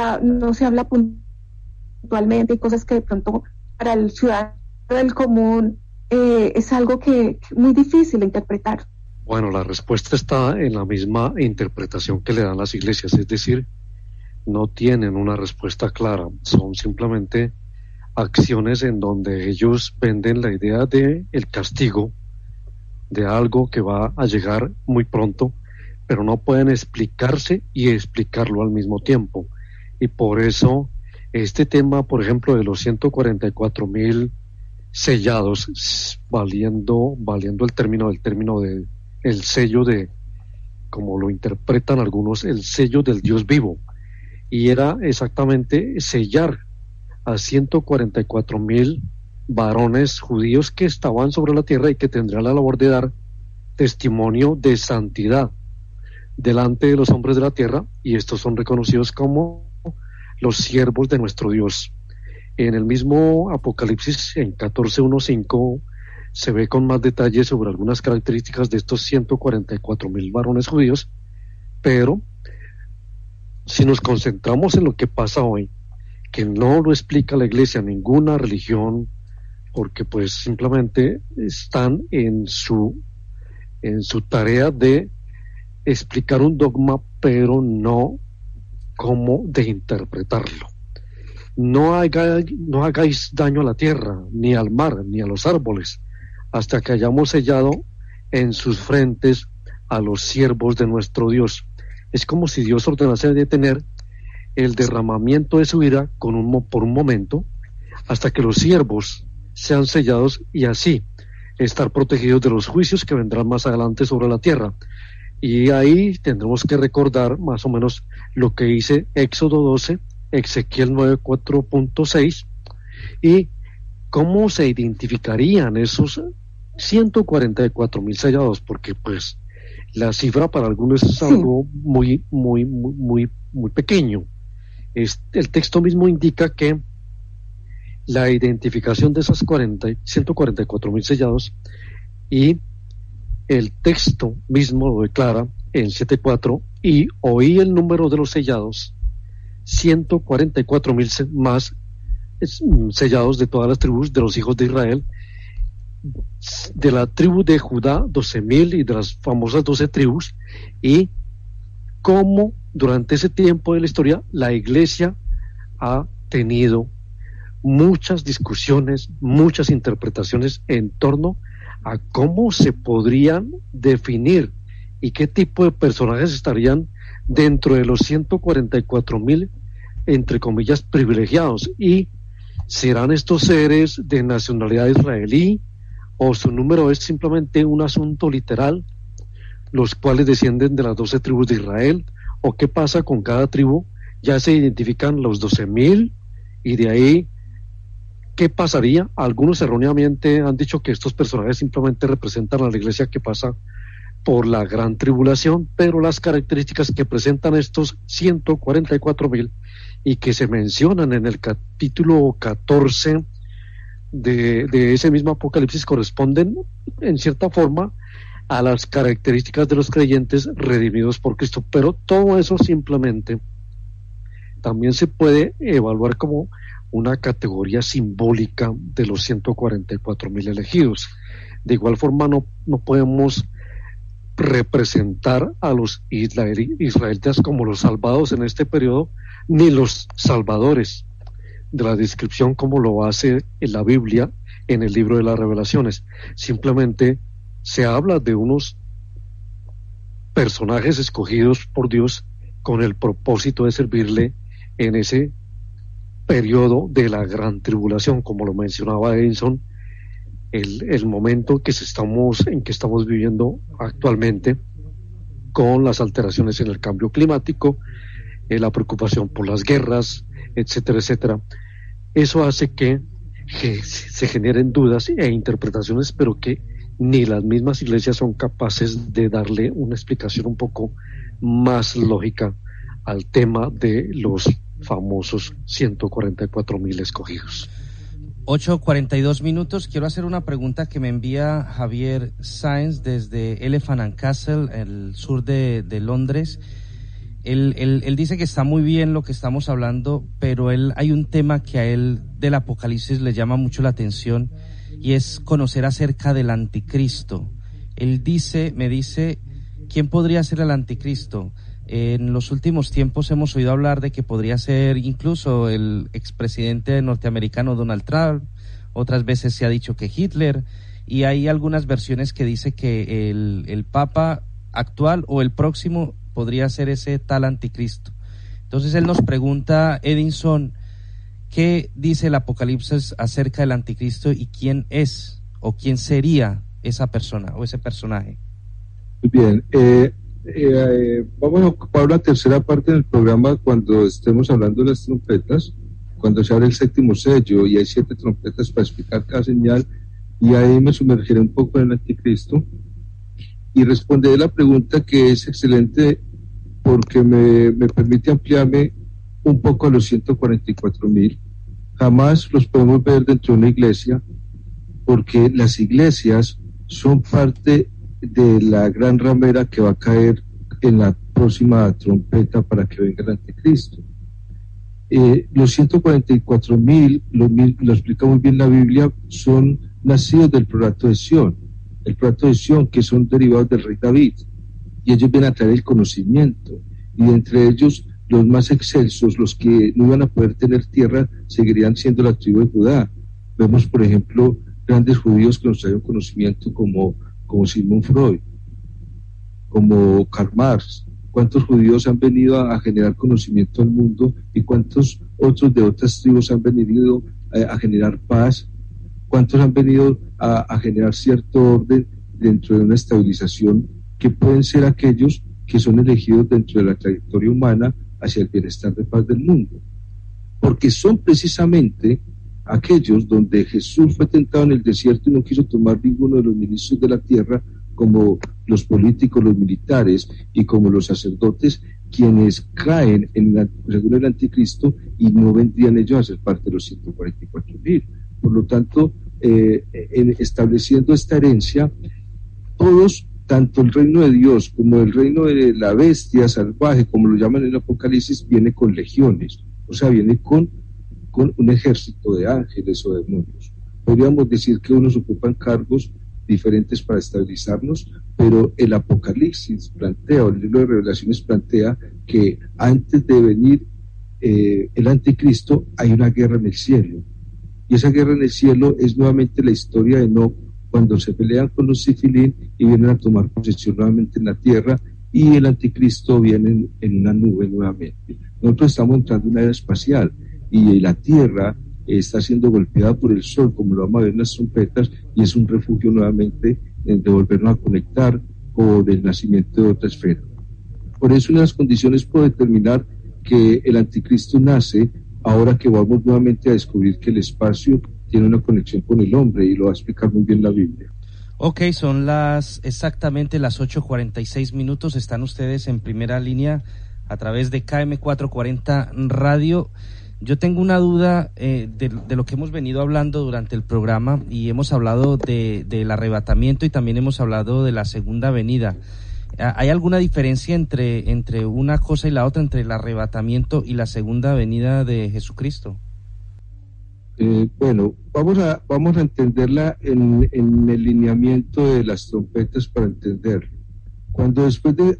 habla puntualmente, y cosas que de pronto para el ciudadano del común es algo que muy difícil de interpretar. Bueno, la respuesta está en la misma interpretación que le dan las iglesias, es decir, no tienen una respuesta clara, son simplemente acciones en donde ellos venden la idea de el castigo, de algo que va a llegar muy pronto, pero no pueden explicarse y explicarlo al mismo tiempo. Y por eso este tema, por ejemplo, de los 144.000 sellados, valiendo el término de el sello de, como lo interpretan algunos, el sello del Dios vivo, y era exactamente sellar a 144.000 varones judíos que estaban sobre la tierra y que tendrían la labor de dar testimonio de santidad delante de los hombres de la tierra, y estos son reconocidos como los siervos de nuestro Dios. En el mismo Apocalipsis, en 14:1-5, se ve con más detalle sobre algunas características de estos 144.000 varones judíos, pero si nos concentramos en lo que pasa hoy, que no lo explica la iglesia, ninguna religión, porque pues simplemente están en su tarea de explicar un dogma, pero no cómo de interpretarlo. No hagáis daño a la tierra, ni al mar, ni a los árboles, hasta que hayamos sellado en sus frentes a los siervos de nuestro Dios. Es como si Dios ordenase detener el derramamiento de su ira por un momento, hasta que los siervos sean sellados, y así estar protegidos de los juicios que vendrán más adelante sobre la tierra. Y ahí tendremos que recordar más o menos lo que dice Éxodo 12, Ezequiel 9:4.6, y cómo se identificarían esos 144.000 sellados, porque pues la cifra para algunos es algo muy pequeño. El texto mismo indica que la identificación de esas 144.000 sellados, y el texto mismo lo declara en 7:4, y oí el número de los sellados, 144.000 más sellados de todas las tribus de los hijos de Israel, de la tribu de Judá 12.000, y de las famosas 12 tribus, y cómo durante ese tiempo de la historia la Iglesia ha tenido muchas discusiones, muchas interpretaciones en torno a cómo se podrían definir y qué tipo de personajes estarían dentro de los 144.000, entre comillas, privilegiados, y serán estos seres de nacionalidad israelí o su número es simplemente un asunto literal, los cuales descienden de las 12 tribus de Israel, o qué pasa con cada tribu. Ya se identifican los 12.000 y de ahí ¿qué pasaría? Algunos erróneamente han dicho que estos personajes simplemente representan a la iglesia que pasa por la gran tribulación, pero las características que presentan estos 144.000 y que se mencionan en el capítulo 14 de ese mismo Apocalipsis corresponden en cierta forma a las características de los creyentes redimidos por Cristo, pero todo eso simplemente también se puede evaluar como una categoría simbólica de los 144.000 elegidos. De igual forma no podemos representar a los israelitas como los salvados en este periodo, ni los salvadores de la descripción como lo hace en la Biblia en el libro de las Revelaciones. Simplemente se habla de unos personajes escogidos por Dios con el propósito de servirle en ese periodo de la gran tribulación, como lo mencionaba Edison, el momento en que estamos viviendo actualmente, con las alteraciones en el cambio climático, la preocupación por las guerras, etcétera, etcétera. Eso hace que se generen dudas e interpretaciones, pero que ni las mismas iglesias son capaces de darle una explicación un poco más lógica al tema de los famosos 144.000 escogidos. 8:42. Quiero hacer una pregunta que me envía Javier Sáenz desde Elephant and Castle, el sur de Londres. Él dice que está muy bien lo que estamos hablando, pero hay un tema que a él del Apocalipsis le llama mucho la atención, y es conocer acerca del anticristo. Él me dice, ¿quién podría ser el anticristo? En los últimos tiempos hemos oído hablar de que podría ser incluso el expresidente norteamericano Donald Trump, otras veces se ha dicho que Hitler, y hay algunas versiones que dice que el Papa actual o el próximo podría ser ese tal anticristo. Entonces él nos pregunta, Edinson, ¿qué dice el Apocalipsis acerca del anticristo y quién es o quién sería esa persona o ese personaje? Muy bien, vamos a ocupar la tercera parte del programa cuando estemos hablando de las trompetas, cuando se abre el séptimo sello y hay 7 trompetas para explicar cada señal, y ahí me sumergiré un poco en el anticristo y responderé la pregunta, que es excelente porque me permite ampliarme un poco a los 144.000. Jamás los podemos ver dentro de una iglesia, porque las iglesias son parte de la gran ramera que va a caer en la próxima trompeta para que venga el anticristo. Los 144.000, lo explica muy bien la Biblia, son nacidos del prelato de Sión, el prelato de Sión, que son derivados del rey David, y ellos vienen a traer el conocimiento, y entre ellos los más excelsos, los que no iban a poder tener tierra, seguirían siendo la tribu de Judá. Vemos, por ejemplo, grandes judíos que nos traen conocimiento como Sigmund Freud, como Karl Marx. ¿Cuántos judíos han venido a generar conocimiento al mundo, y cuántos otros de otras tribus han venido a generar paz? ¿Cuántos han venido a generar cierto orden dentro de una estabilización, que pueden ser aquellos que son elegidos dentro de la trayectoria humana hacia el bienestar de paz del mundo? Porque son precisamente aquellos donde Jesús fue tentado en el desierto y no quiso tomar ninguno de los ministros de la tierra, como los políticos, los militares y como los sacerdotes, quienes caen según el anticristo, y no vendrían ellos a ser parte de los 144.000. Por lo tanto, estableciendo esta herencia, todos, tanto el reino de Dios como el reino de la bestia salvaje, como lo llaman en el Apocalipsis, viene con legiones, o sea, viene con un ejército de ángeles o demonios. Podríamos decir que unos ocupan cargos diferentes para estabilizarnos, pero el Apocalipsis plantea, o el libro de Revelaciones plantea que antes de venir el anticristo hay una guerra en el cielo, y esa guerra en el cielo es nuevamente la historia de Enoc, cuando se pelean con los Sifilín y vienen a tomar posesión nuevamente en la tierra, y el anticristo viene en una nube nuevamente. Nosotros estamos entrando en una era espacial y la tierra está siendo golpeada por el sol, como lo vamos a ver en las trompetas, y es un refugio nuevamente de volvernos a conectar con el nacimiento de otra esfera. Por eso una de las condiciones puede determinar que el anticristo nace ahora que vamos nuevamente a descubrir que el espacio tiene una conexión con el hombre, y lo va a explicar muy bien la Biblia. Ok, son exactamente las 8:46. Están ustedes en Primera Línea a través de KM440 Radio. Yo tengo una duda de lo que hemos venido hablando durante el programa, y hemos hablado del arrebatamiento y también hemos hablado de la segunda venida. ¿Hay alguna diferencia entre una cosa y la otra, entre el arrebatamiento y la segunda venida de Jesucristo? Bueno, vamos a entenderla en el lineamiento de las trompetas para entenderlo. Cuando después de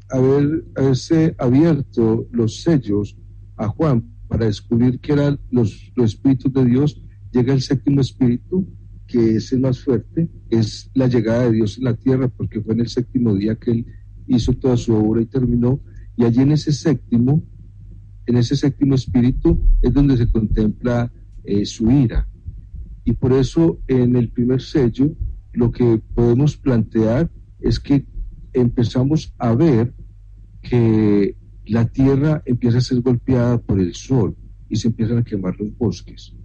haberse abierto los sellos a Juan para descubrir que eran los espíritus de Dios, llega el séptimo espíritu, que es el más fuerte, es la llegada de Dios en la tierra, porque fue en el séptimo día que Él hizo toda su obra y terminó, y allí en ese séptimo espíritu es donde se contempla su ira. Y por eso en el primer sello lo que podemos plantear es que empezamos a ver que la tierra empieza a ser golpeada por el sol y se empiezan a quemar los bosques.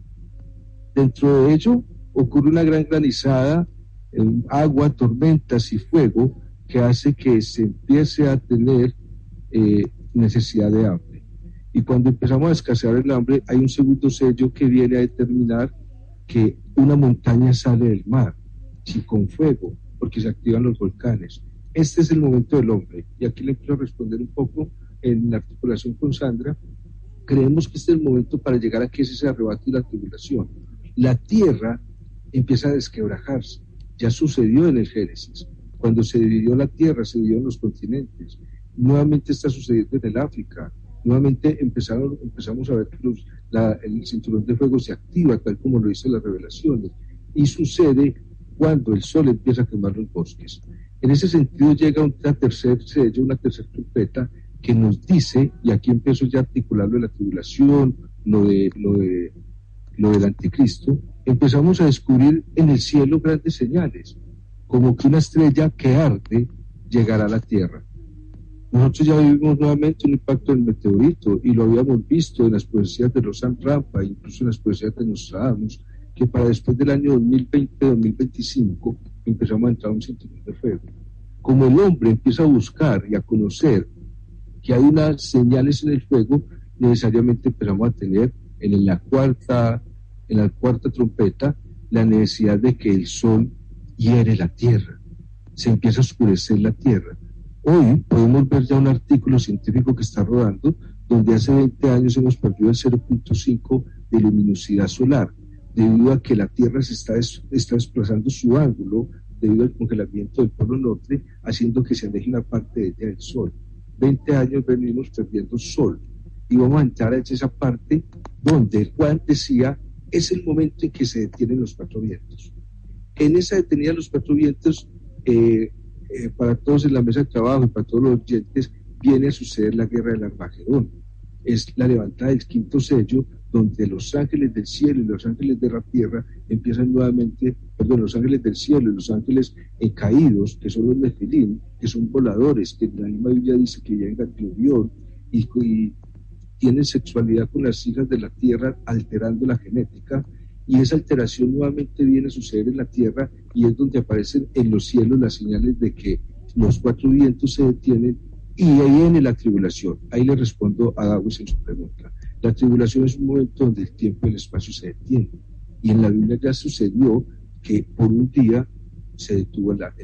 Dentro de ello ocurre una gran granizada, agua, tormentas y fuego, que hace que se empiece a tener necesidad de hambre. Y cuando empezamos a escasear el hambre, hay un segundo sello que viene a determinar que una montaña sale del mar, y con fuego, porque se activan los volcanes. Este es el momento del hombre, y aquí le quiero responder un poco en la articulación con Sandra. Creemos que este es el momento para llegar a que es ese arrebato y la tribulación. La tierra empieza a desquebrajarse. Ya sucedió en el Génesis. Cuando se dividió la tierra, se dividió en los continentes. Nuevamente está sucediendo en el África. Nuevamente empezamos a ver que el cinturón de fuego se activa, tal como lo dice las revelaciones. Y sucede cuando el sol empieza a quemar los bosques. En ese sentido llega una tercer sello, una tercera trompeta, que nos dice, y aquí empiezo ya a articular lo de la tribulación, lo del anticristo, empezamos a descubrir en el cielo grandes señales, como que una estrella que arde llegará a la tierra. Nosotros ya vivimos nuevamente un impacto del meteorito, y lo habíamos visto en las profecías de los San Rampa, incluso en las profecías de Nostradamus, que para después del año 2020-2025 empezamos a entrar a un cinturón de fuego. Como el hombre empieza a buscar y a conocer que hay unas señales en el fuego, necesariamente empezamos a tener en la cuarta trompeta la necesidad de que el sol hiere la tierra, se empieza a oscurecer la tierra. Hoy podemos ver ya un artículo científico que está rodando, donde hace 20 años hemos perdido el 0.5 de luminosidad solar, debido a que la Tierra se está desplazando su ángulo debido al congelamiento del polo norte, haciendo que se aleje una parte de ella del Sol. 20 años venimos perdiendo Sol, y vamos a entrar a esa parte donde Juan decía, es el momento en que se detienen los cuatro vientos. En esa detenida de los cuatro vientos, para todos en la mesa de trabajo y para todos los oyentes, viene a suceder la guerra del Armagedón. Es la levantada del quinto sello, donde los ángeles del cielo y los ángeles de la tierra empiezan nuevamente, los ángeles del cielo y los ángeles caídos, que son los Nefilim, que son voladores, que en la misma Biblia dice que llegan de Orión y tienen sexualidad con las hijas de la tierra, alterando la genética, y esa alteración nuevamente viene a suceder en la tierra, y es donde aparecen en los cielos las señales de que los cuatro vientos se detienen, y ahí viene la tribulación. Ahí le respondo a Dawes en su pregunta. La tribulación es un momento donde el tiempo y el espacio se detienen, y en la Biblia ya sucedió que por un día se detuvo la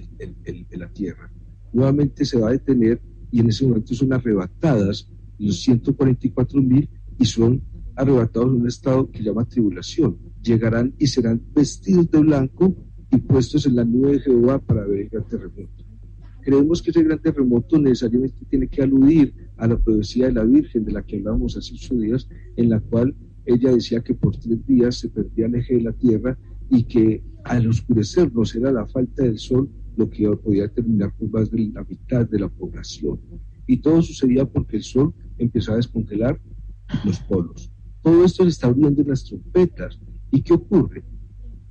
tierra. Nuevamente se va a detener, y en ese momento son arrebatadas los 144,000, y son arrebatados en un estado que llama tribulación. Llegarán y serán vestidos de blanco, y puestos en la nube de Jehová para ver el gran terremoto. Creemos que ese gran terremoto necesariamente tiene que aludir a la profecía de la Virgen, de la que hablábamos hace 8 días, en la cual ella decía que por 3 días se perdía el eje de la tierra y que al oscurecernos era la falta del sol lo que podía terminar con más de la mitad de la población. Y todo sucedía porque el sol empezaba a descongelar los polos. Todo esto se está abriendo en las trompetas. ¿Y qué ocurre?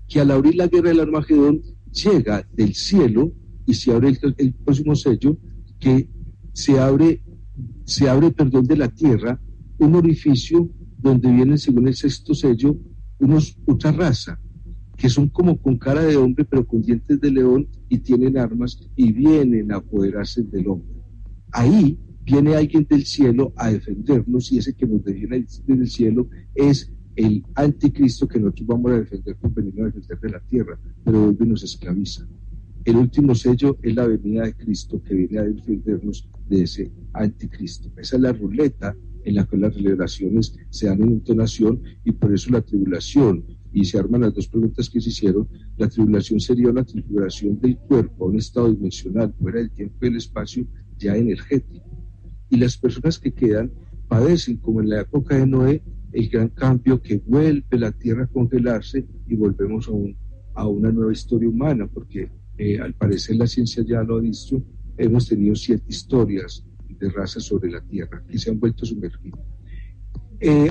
Que al abrir la guerra del Armagedón llega del cielo y se abre el próximo sello, que se abre de la tierra un orificio donde vienen, según el 6º sello, otra raza que son como con cara de hombre pero con dientes de león y tienen armas y vienen a apoderarse del hombre. Ahí viene alguien del cielo a defendernos, y ese que nos defiende del cielo es el anticristo, que nosotros vamos a defender por venir a defender de la tierra, pero vuelve y nos esclaviza. El último sello es la venida de Cristo, que viene a defendernos de ese anticristo. Esa es la ruleta en la cual las revelaciones se dan en entonación, y por eso la tribulación, y se arman las dos preguntas que se hicieron. La tribulación sería una tribulación del cuerpo, un estado dimensional fuera del tiempo y del espacio, ya energético. Y las personas que quedan padecen, como en la época de Noé, el gran cambio que vuelve la tierra a congelarse y volvemos a una nueva historia humana, porque al parecer la ciencia ya lo ha dicho, hemos tenido 7 historias de razas sobre la tierra que se han vuelto a sumergir.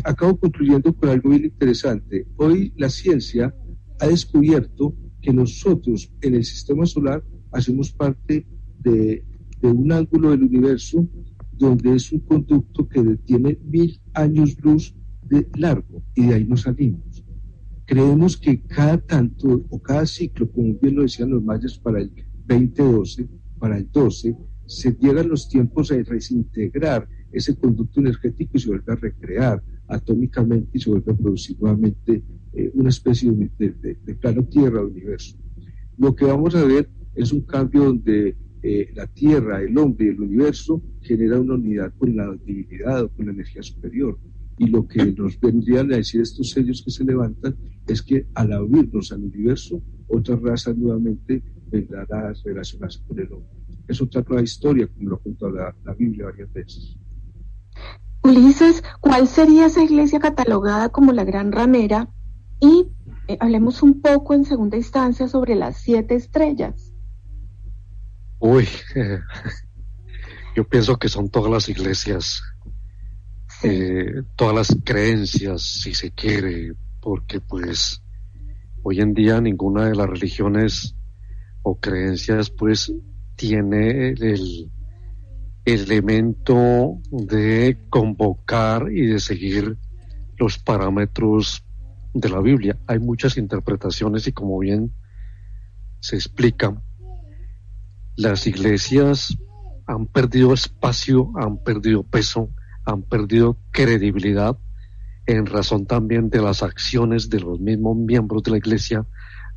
Acabo concluyendo con algo bien interesante. Hoy la ciencia ha descubierto que nosotros en el sistema solar hacemos parte de un ángulo del universo donde es un conducto que tiene 1000 años luz de largo, y de ahí nos salimos. Creemos que cada tanto o cada ciclo, como bien lo decían los mayas, para el 2012, para el 12, se llegan los tiempos a desintegrar ese conducto energético y se vuelve a recrear atómicamente y se vuelve a producir nuevamente una especie de plano tierra del universo. Lo que vamos a ver es un cambio donde la tierra, el hombre y el universo genera una unidad con la divinidad o con la energía superior. Y lo que nos vendrían a decir estos sellos que se levantan es que al abrirnos al universo, otras razas nuevamente vendrán a relacionarse con el hombre. Es otra nueva historia, como lo ha contado la Biblia varias veces. Ulises, ¿cuál sería esa iglesia catalogada como la gran ramera? Y hablemos un poco en segunda instancia sobre las 7 estrellas. Yo pienso que son todas las iglesias, todas las creencias, si se quiere, porque pues hoy en día ninguna de las religiones o creencias pues tiene el elemento de convocar y de seguir los parámetros de la Biblia. Hay muchas interpretaciones y, como bien se explica, las iglesias han perdido espacio, han perdido peso, han perdido credibilidad en razón también de las acciones de los mismos miembros de la iglesia,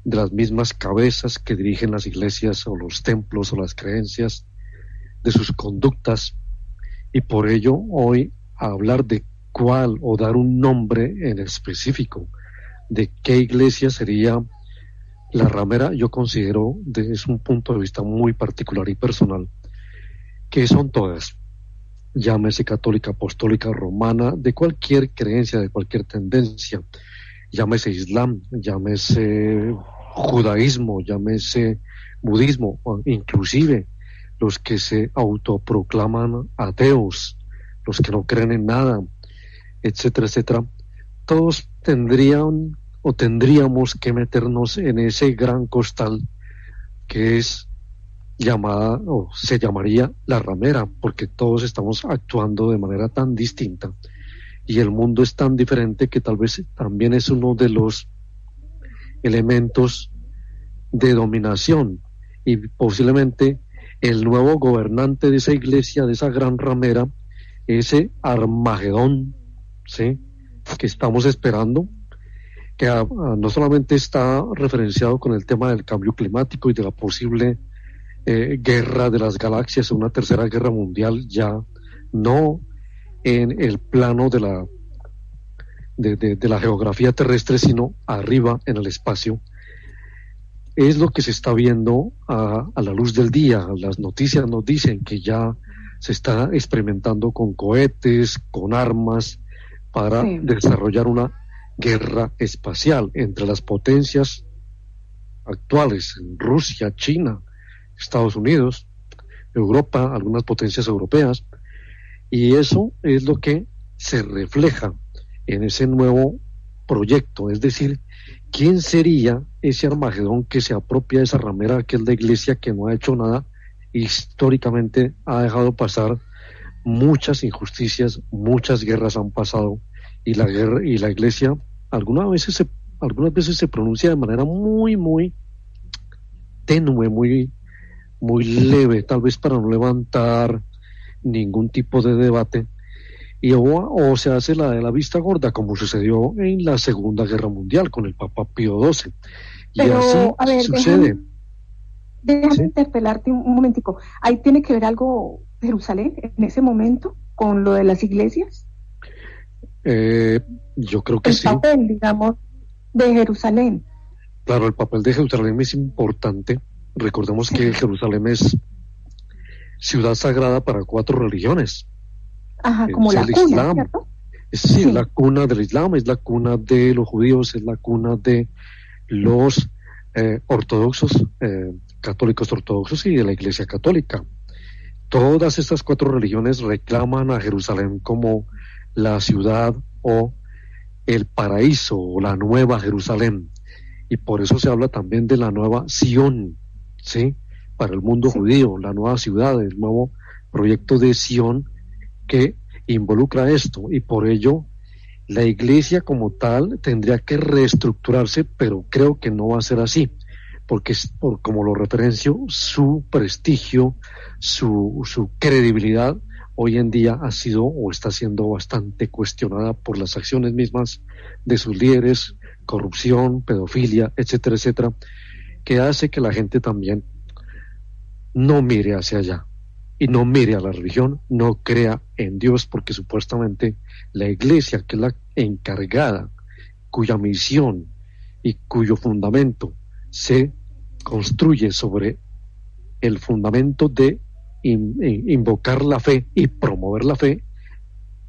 de las mismas cabezas que dirigen las iglesias o los templos o las creencias, de sus conductas. Y por ello hoy hablar de cuál o dar un nombre en específico de qué iglesia sería la ramera, yo considero, desde un punto de vista muy particular y personal, que son todas, llámese católica, apostólica, romana, de cualquier creencia, de cualquier tendencia, llámese islam, llámese judaísmo, llámese budismo, o inclusive los que se autoproclaman ateos, los que no creen en nada, etcétera, etcétera. Todos tendríamos que meternos en ese gran costal que es llamada, o se llamaría la ramera, porque todos estamos actuando de manera tan distinta y el mundo es tan diferente que tal vez también es uno de los elementos de dominación, y posiblemente el nuevo gobernante de esa iglesia, de esa gran ramera, ese Armagedón, ¿sí?, que estamos esperando, que no solamente está referenciado con el tema del cambio climático y de la posible guerra de las galaxias, una tercera guerra mundial, ya no en el plano de la geografía terrestre, sino arriba en el espacio. es lo que se está viendo a la luz del día. Las noticias nos dicen que ya se está experimentando con cohetes, con armas, para desarrollar una guerra espacial entre las potencias actuales, Rusia, China, Estados Unidos, Europa, algunas potencias europeas, y eso es lo que se refleja en ese nuevo proyecto, es decir, ¿quién sería ese Armagedón que se apropia de esa ramera que es la Iglesia, que no ha hecho nada? Históricamente ha dejado pasar muchas injusticias, muchas guerras han pasado, y la Iglesia algunas veces se pronuncia de manera muy tenue, muy leve, tal vez para no levantar ningún tipo de debate, o se hace la de la vista gorda, como sucedió en la Segunda Guerra Mundial con el Papa Pío XII. Y pero, así a ver, sucede. Déjame ¿Sí? interpelarte un momentico. ¿Ahí tiene que ver algo Jerusalén en ese momento con lo de las iglesias? Yo creo que El sí. papel, digamos, de Jerusalén. Claro, el papel de Jerusalén es importante. Recordemos que Jerusalén es ciudad sagrada para 4 religiones. Ajá, como Es la el cuna, Islam. ¿cierto? Sí, es la cuna del Islam, es la cuna de los judíos, es la cuna de los ortodoxos, católicos ortodoxos, y de la Iglesia Católica. Todas estas 4 religiones reclaman a Jerusalén como la ciudad o el paraíso o la nueva Jerusalén, y por eso se habla también de la nueva Sión, ¿sí? Para el mundo judío, la nueva ciudad, el nuevo proyecto de Sión que involucra esto, y por ello la Iglesia como tal tendría que reestructurarse, pero creo que no va a ser así, porque como lo referencio, su prestigio, su credibilidad hoy en día ha sido o está siendo bastante cuestionada por las acciones mismas de sus líderes, corrupción, pedofilia, etcétera, etcétera, que hace que la gente también no mire hacia allá y no mire a la religión, no crea en Dios, porque supuestamente la Iglesia, que es la encargada, cuya misión y cuyo fundamento se construye sobre el fundamento de invocar la fe y promover la fe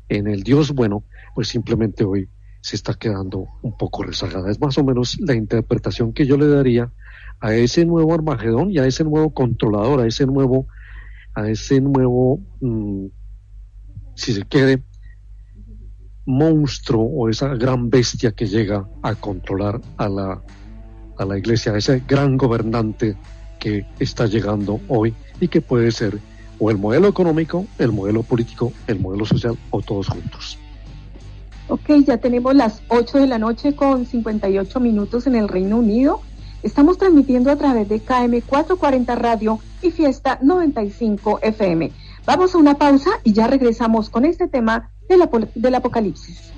en el Dios bueno, pues simplemente hoy se está quedando un poco rezagada. Es más o menos la interpretación que yo le daría a ese nuevo Armagedón y a ese nuevo controlador, a ese nuevo si se quiere, monstruo, o esa gran bestia que llega a controlar a la Iglesia, a ese gran gobernante que está llegando hoy, y que puede ser o el modelo económico, el modelo político, el modelo social, o todos juntos. Ok, ya tenemos las 8 de la noche con 58 minutos en el Reino Unido. Estamos transmitiendo a través de KM 440 Radio y Fiesta 95 FM. Vamos a una pausa y ya regresamos con este tema del Apocalipsis.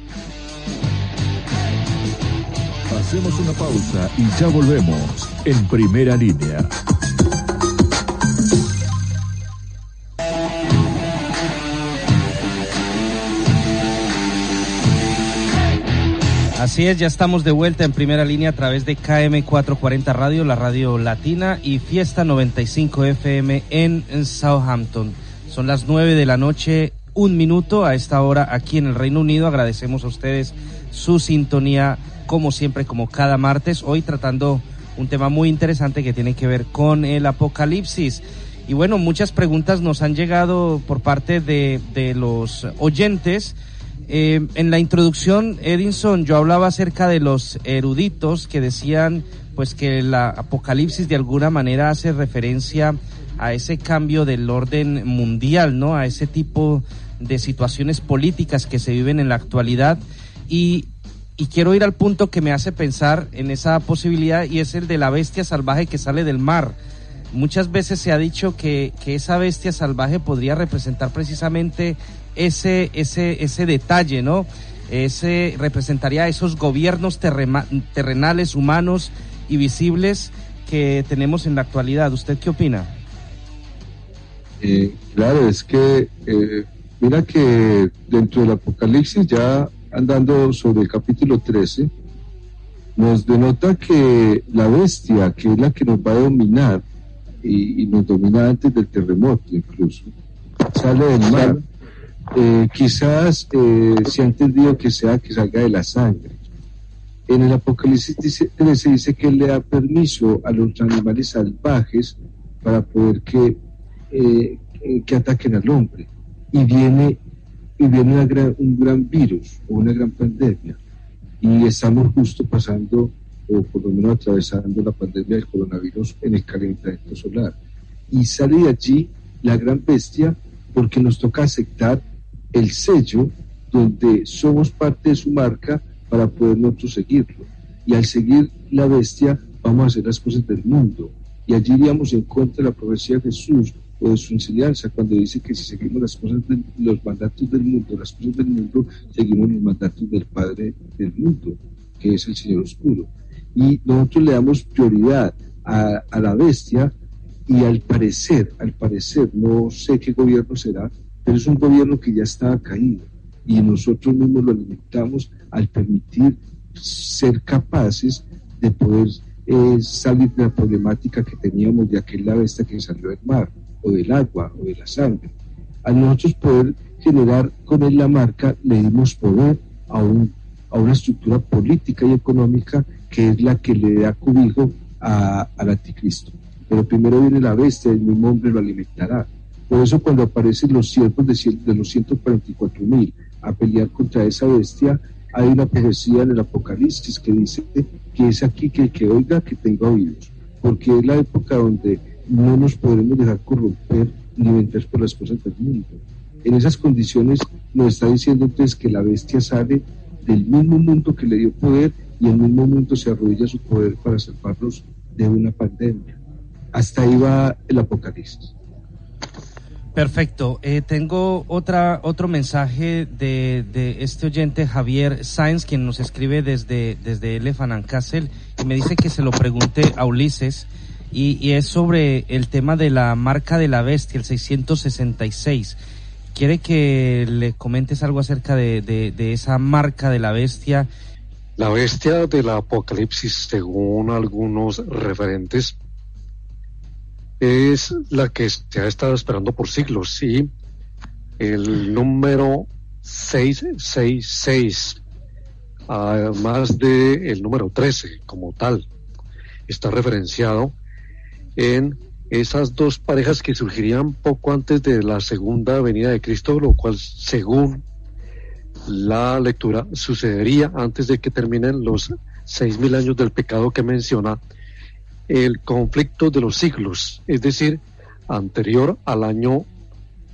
Hacemos una pausa y ya volvemos en Primera Línea. Así es, ya estamos de vuelta en Primera Línea a través de KM 440 Radio, la radio latina, y Fiesta 95 FM en Southampton. Son las 9 de la noche, 1 minuto a esta hora aquí en el Reino Unido. Agradecemos a ustedes su sintonía, como siempre, como cada martes, hoy tratando un tema muy interesante que tiene que ver con el Apocalipsis. Y bueno, muchas preguntas nos han llegado por parte de los oyentes. En la introducción, Edinson, yo hablaba acerca de los eruditos que decían pues que el Apocalipsis de alguna manera hace referencia a ese cambio del orden mundial, ¿no? A ese tipo de situaciones políticas que se viven en la actualidad, y quiero ir al punto que me hace pensar en esa posibilidad, y es el de la bestia salvaje que sale del mar. Muchas veces se ha dicho que esa bestia salvaje podría representar precisamente ese detalle, ¿no? Ese representaría esos gobiernos terrenales, humanos y visibles que tenemos en la actualidad. ¿Usted qué opina? Claro, es que mira que dentro del Apocalipsis, ya andando sobre el capítulo 13, nos denota que la bestia, que es la que nos va a dominar, y nos domina antes del terremoto incluso, sale del mar. Quizás se ha entendido que sea que salga de la sangre. En el Apocalipsis 13 dice que él le da permiso a los animales salvajes para poder que ataquen al hombre. Y viene un gran virus o una gran pandemia. Y estamos justo pasando, o por lo menos atravesando la pandemia del coronavirus en el calentamiento solar. Y sale de allí la gran bestia, porque nos toca aceptar el sello donde somos parte de su marca para poder nosotros seguirlo. Y al seguir la bestia vamos a hacer las cosas del mundo. Y allí iríamos en contra de la profecía de Jesús o de su enseñanza cuando dice que si seguimos los mandatos del mundo, las cosas del mundo, seguimos los mandatos del Padre del mundo, que es el Señor Oscuro. Y nosotros le damos prioridad a la bestia, y al parecer, no sé qué gobierno será, pero es un gobierno que ya estaba caído, y nosotros mismos lo alimentamos al permitir ser capaces de poder salir de la problemática que teníamos de aquella bestia que salió del mar, o del agua, o de la sangre. Al nosotros poder generar con él la marca, le dimos poder a una estructura política y económica que es la que le da cobijo al anticristo. Pero primero viene la bestia, el mismo hombre lo alimentará. Por eso cuando aparecen los siervos de los 144,000 a pelear contra esa bestia, hay una profecía en el Apocalipsis que dice que es aquí que el que oiga, que tenga oídos, porque es la época donde no nos podremos dejar corromper ni vender por las cosas del mundo. En esas condiciones nos está diciendo entonces que la bestia sale del mismo mundo que le dio poder, y el mismo mundo se arrodilla a su poder para salvarnos de una pandemia. Hasta ahí va el Apocalipsis. Perfecto. Tengo otro mensaje de este oyente, Javier Sáenz, quien nos escribe desde Elephant and Castle, y me dice que se lo pregunte a Ulises, y es sobre el tema de la marca de la bestia, el 666. ¿Quiere que le comentes algo acerca de esa marca de la bestia? La bestia del Apocalipsis, según algunos referentes, es la que se ha estado esperando por siglos, y el número 666, además del número 13 como tal, está referenciado en esas dos parejas que surgirían poco antes de la segunda venida de Cristo, lo cual, según la lectura, sucedería antes de que terminen los 6,000 años del pecado que menciona el conflicto de los siglos, es decir, anterior al año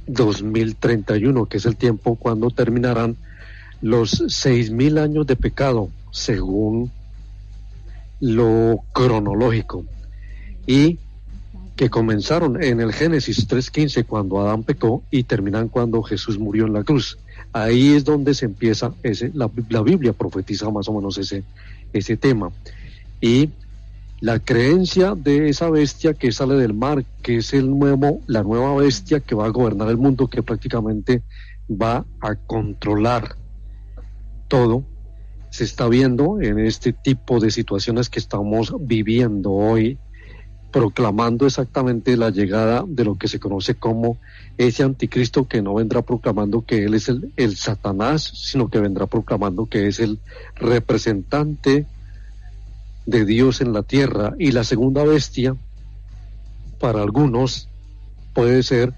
2031, que es el tiempo cuando terminarán los 6,000 años de pecado, según lo cronológico, y que comenzaron en el Génesis 3:15 cuando Adán pecó y terminan cuando Jesús murió en la cruz. Ahí es donde se empieza la Biblia profetiza más o menos ese tema. Y la creencia de esa bestia que sale del mar, que es la nueva bestia que va a gobernar el mundo, que prácticamente va a controlar todo, se está viendo en este tipo de situaciones que estamos viviendo hoy, proclamando exactamente la llegada de lo que se conoce como ese anticristo, que no vendrá proclamando que él es el Satanás, sino que vendrá proclamando que es el representante de Dios en la tierra. Y la segunda bestia, para algunos, puede ser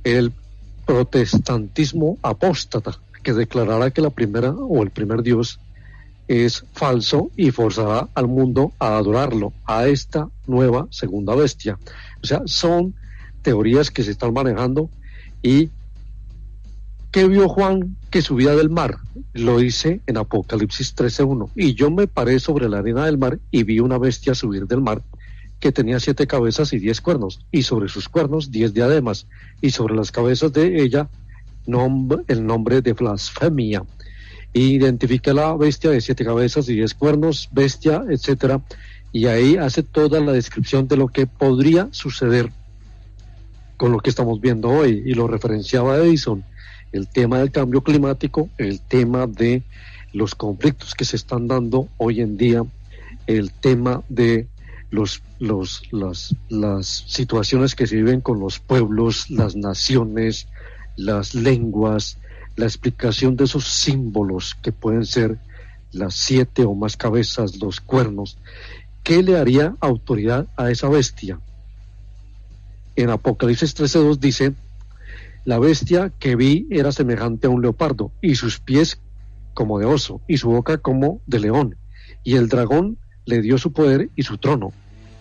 el protestantismo apóstata, que declarará que la primera o el primer Dios es falso y forzará al mundo a adorarlo, a esta nueva segunda bestia. O sea, son teorías que se están manejando. ¿Y qué vio Juan que subía del mar? Lo dice en Apocalipsis 13:1. Y yo me paré sobre la arena del mar y vi una bestia subir del mar que tenía 7 cabezas y 10 cuernos, y sobre sus cuernos 10 diademas, y sobre las cabezas de ella el nombre de blasfemia. Identifica la bestia de 7 cabezas y 10 cuernos, bestia, etcétera, y ahí hace toda la descripción de lo que podría suceder con lo que estamos viendo hoy, y lo referenciaba Edison: el tema del cambio climático, el tema de los conflictos que se están dando hoy en día, el tema de las situaciones que se viven con los pueblos, las naciones, las lenguas, la explicación de esos símbolos que pueden ser las 7 o más cabezas, los cuernos. ¿Qué le haría autoridad a esa bestia? En Apocalipsis 13:2 dice: la bestia que vi era semejante a un leopardo, y sus pies como de oso, y su boca como de león. Y el dragón le dio su poder y su trono,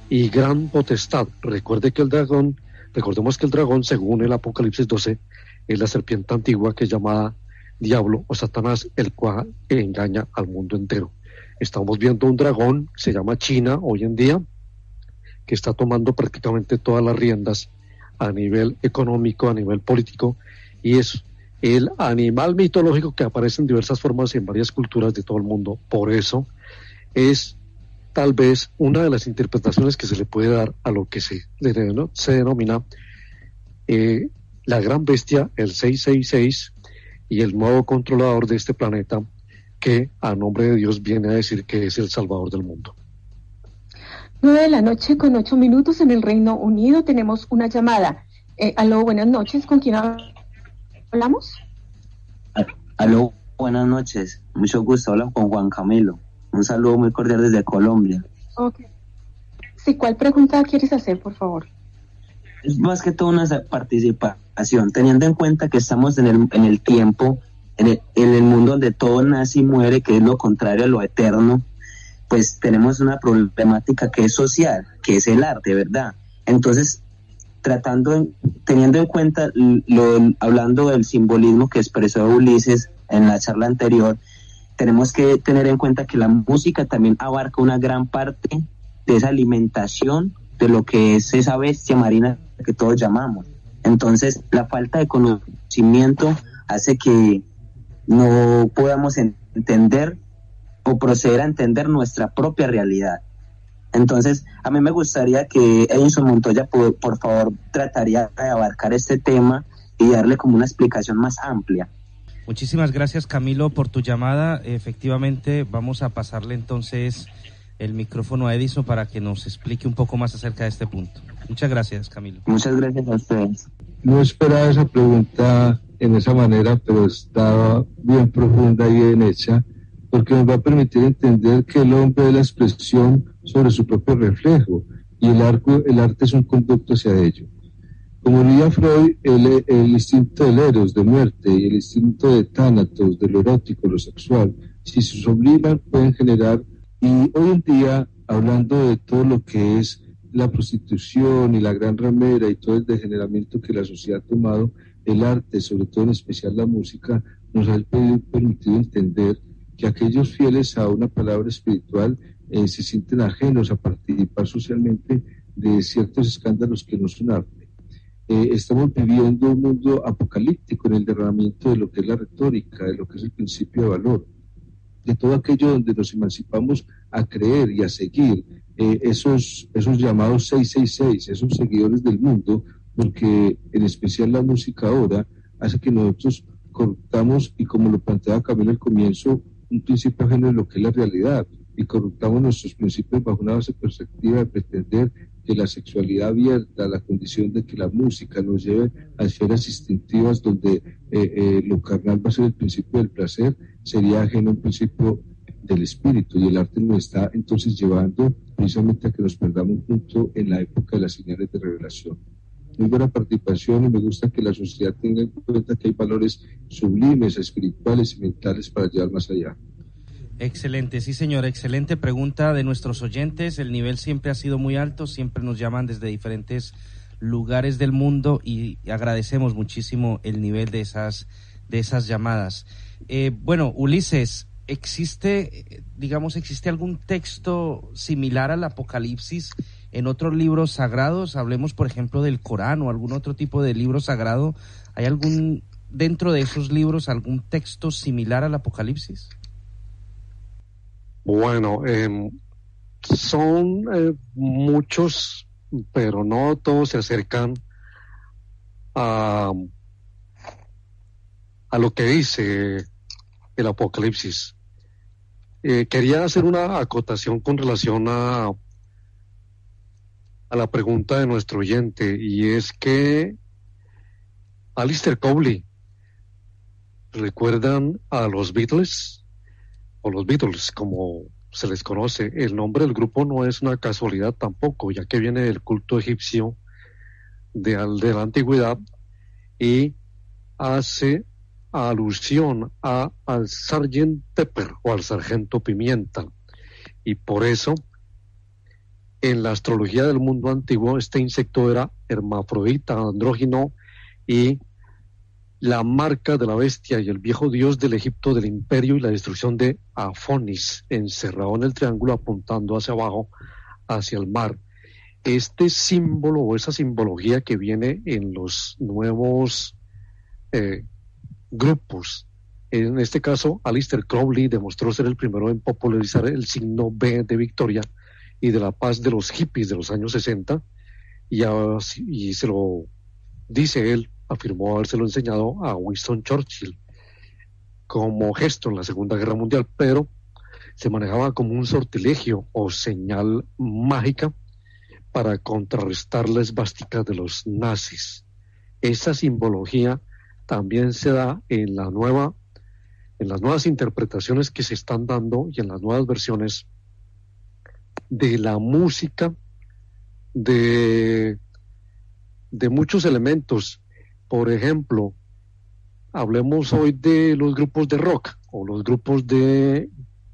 y gran potestad. Recordemos que el dragón, según el Apocalipsis 12, es la serpiente antigua que es llamada Diablo o Satanás, el cual engaña al mundo entero. Estamos viendo un dragón, se llama China hoy en día, que está tomando prácticamente todas las riendas a nivel económico, a nivel político, y es el animal mitológico que aparece en diversas formas en varias culturas de todo el mundo. Por eso es tal vez una de las interpretaciones que se le puede dar a lo que se denomina la gran bestia, el 666, y el nuevo controlador de este planeta, que a nombre de Dios viene a decir que es el Salvador del mundo. 9:08 en el Reino Unido. Tenemos una llamada. Aló, buenas noches. ¿Con quién hablamos? Aló, buenas noches. Mucho gusto. Hablo con Juan Camilo. Un saludo muy cordial desde Colombia. Ok. Sí, ¿cuál pregunta quieres hacer, por favor? Es más que todo una participación, teniendo en cuenta que estamos en el tiempo, en el mundo donde todo nace y muere, que es lo contrario a lo eterno. Pues tenemos una problemática que es social, que es el arte, ¿verdad? Entonces, teniendo en cuenta, hablando del simbolismo que expresó Ulises en la charla anterior, tenemos que tener en cuenta que la música también abarca una gran parte de esa alimentación de lo que es esa bestia marina que todos llamamos. Entonces, la falta de conocimiento hace que no podamos entender o proceder a entender nuestra propia realidad. Entonces, a mí me gustaría que Edinson Montoya, por favor, trataría de abarcar este tema y darle como una explicación más amplia. Muchísimas gracias, Camilo, por tu llamada. Efectivamente, vamos a pasarle entonces el micrófono a Edison para que nos explique un poco más acerca de este punto. Muchas gracias, Camilo. Muchas gracias a ustedes. No esperaba esa pregunta en esa manera, pero está bien profunda y bien hecha, porque nos va a permitir entender que el hombre es la expresión sobre su propio reflejo, y el arte es un conducto hacia ello. Como diría Freud, el instinto del eros, de muerte, y el instinto de tánatos, de lo erótico, lo sexual, si se subliman, pueden generar. Y hoy en día, hablando de todo lo que es la prostitución y la gran ramera y todo el degeneramiento que la sociedad ha tomado, el arte, sobre todo en especial la música, nos ha permitido entender que aquellos fieles a una palabra espiritual se sienten ajenos a participar socialmente de ciertos escándalos que no son arte. Estamos viviendo un mundo apocalíptico en el derramamiento de lo que es la retórica, de lo que es el principio de valor, de todo aquello donde nos emancipamos a creer y a seguir esos llamados 666, esos seguidores del mundo, porque en especial la música ahora hace que nosotros corruptamos, y como lo planteaba Camilo al comienzo, un principio ajeno de lo que es la realidad, y corruptamos nuestros principios bajo una base perspectiva de pretender que la sexualidad abierta, la condición de que la música nos lleve a esferas instintivas donde lo carnal va a ser el principio del placer, sería ajeno a un principio del espíritu, y el arte nos está entonces llevando precisamente a que nos perdamos un punto en la época de las señales de revelación. Muy buena participación, y me gusta que la sociedad tenga en cuenta que hay valores sublimes, espirituales y mentales para llevar más allá. Excelente, sí señor, excelente pregunta de nuestros oyentes. El nivel siempre ha sido muy alto, siempre nos llaman desde diferentes lugares del mundo y agradecemos muchísimo el nivel de esas llamadas. Bueno, Ulises, ¿existe algún texto similar al Apocalipsis en otros libros sagrados? Hablemos, por ejemplo, del Corán o algún otro tipo de libro sagrado. ¿Hay algún, dentro de esos libros, algún texto similar al Apocalipsis? Bueno, son muchos, pero no todos se acercan a lo que dice el Apocalipsis. Quería hacer una acotación con relación a la pregunta de nuestro oyente, y es que Aleister Crowley, ¿recuerdan a los Beatles? O los Beatles, como se les conoce. El nombre del grupo no es una casualidad tampoco, ya que viene del culto egipcio de la antigüedad y hace alusión al Sgt. Pepper o al Sargento Pimienta. Y por eso, en la astrología del mundo antiguo, este insecto era hermafrodita, andrógino, y la marca de la bestia y el viejo dios del Egipto, del imperio y la destrucción de Afonis, encerrado en el triángulo apuntando hacia abajo, hacia el mar. Este símbolo o esa simbología que viene en los nuevos grupos, en este caso Aleister Crowley demostró ser el primero en popularizar el signo B de victoria y de la paz de los hippies de los años 60, y se lo dice él, afirmó habérselo enseñado a Winston Churchill como gesto en la Segunda Guerra Mundial, pero se manejaba como un sortilegio o señal mágica para contrarrestar la esvástica de los nazis. Esa simbología también se da en las nuevas interpretaciones que se están dando y en las nuevas versiones de la música, de muchos elementos. Por ejemplo, hablemos hoy de los grupos de rock o los grupos de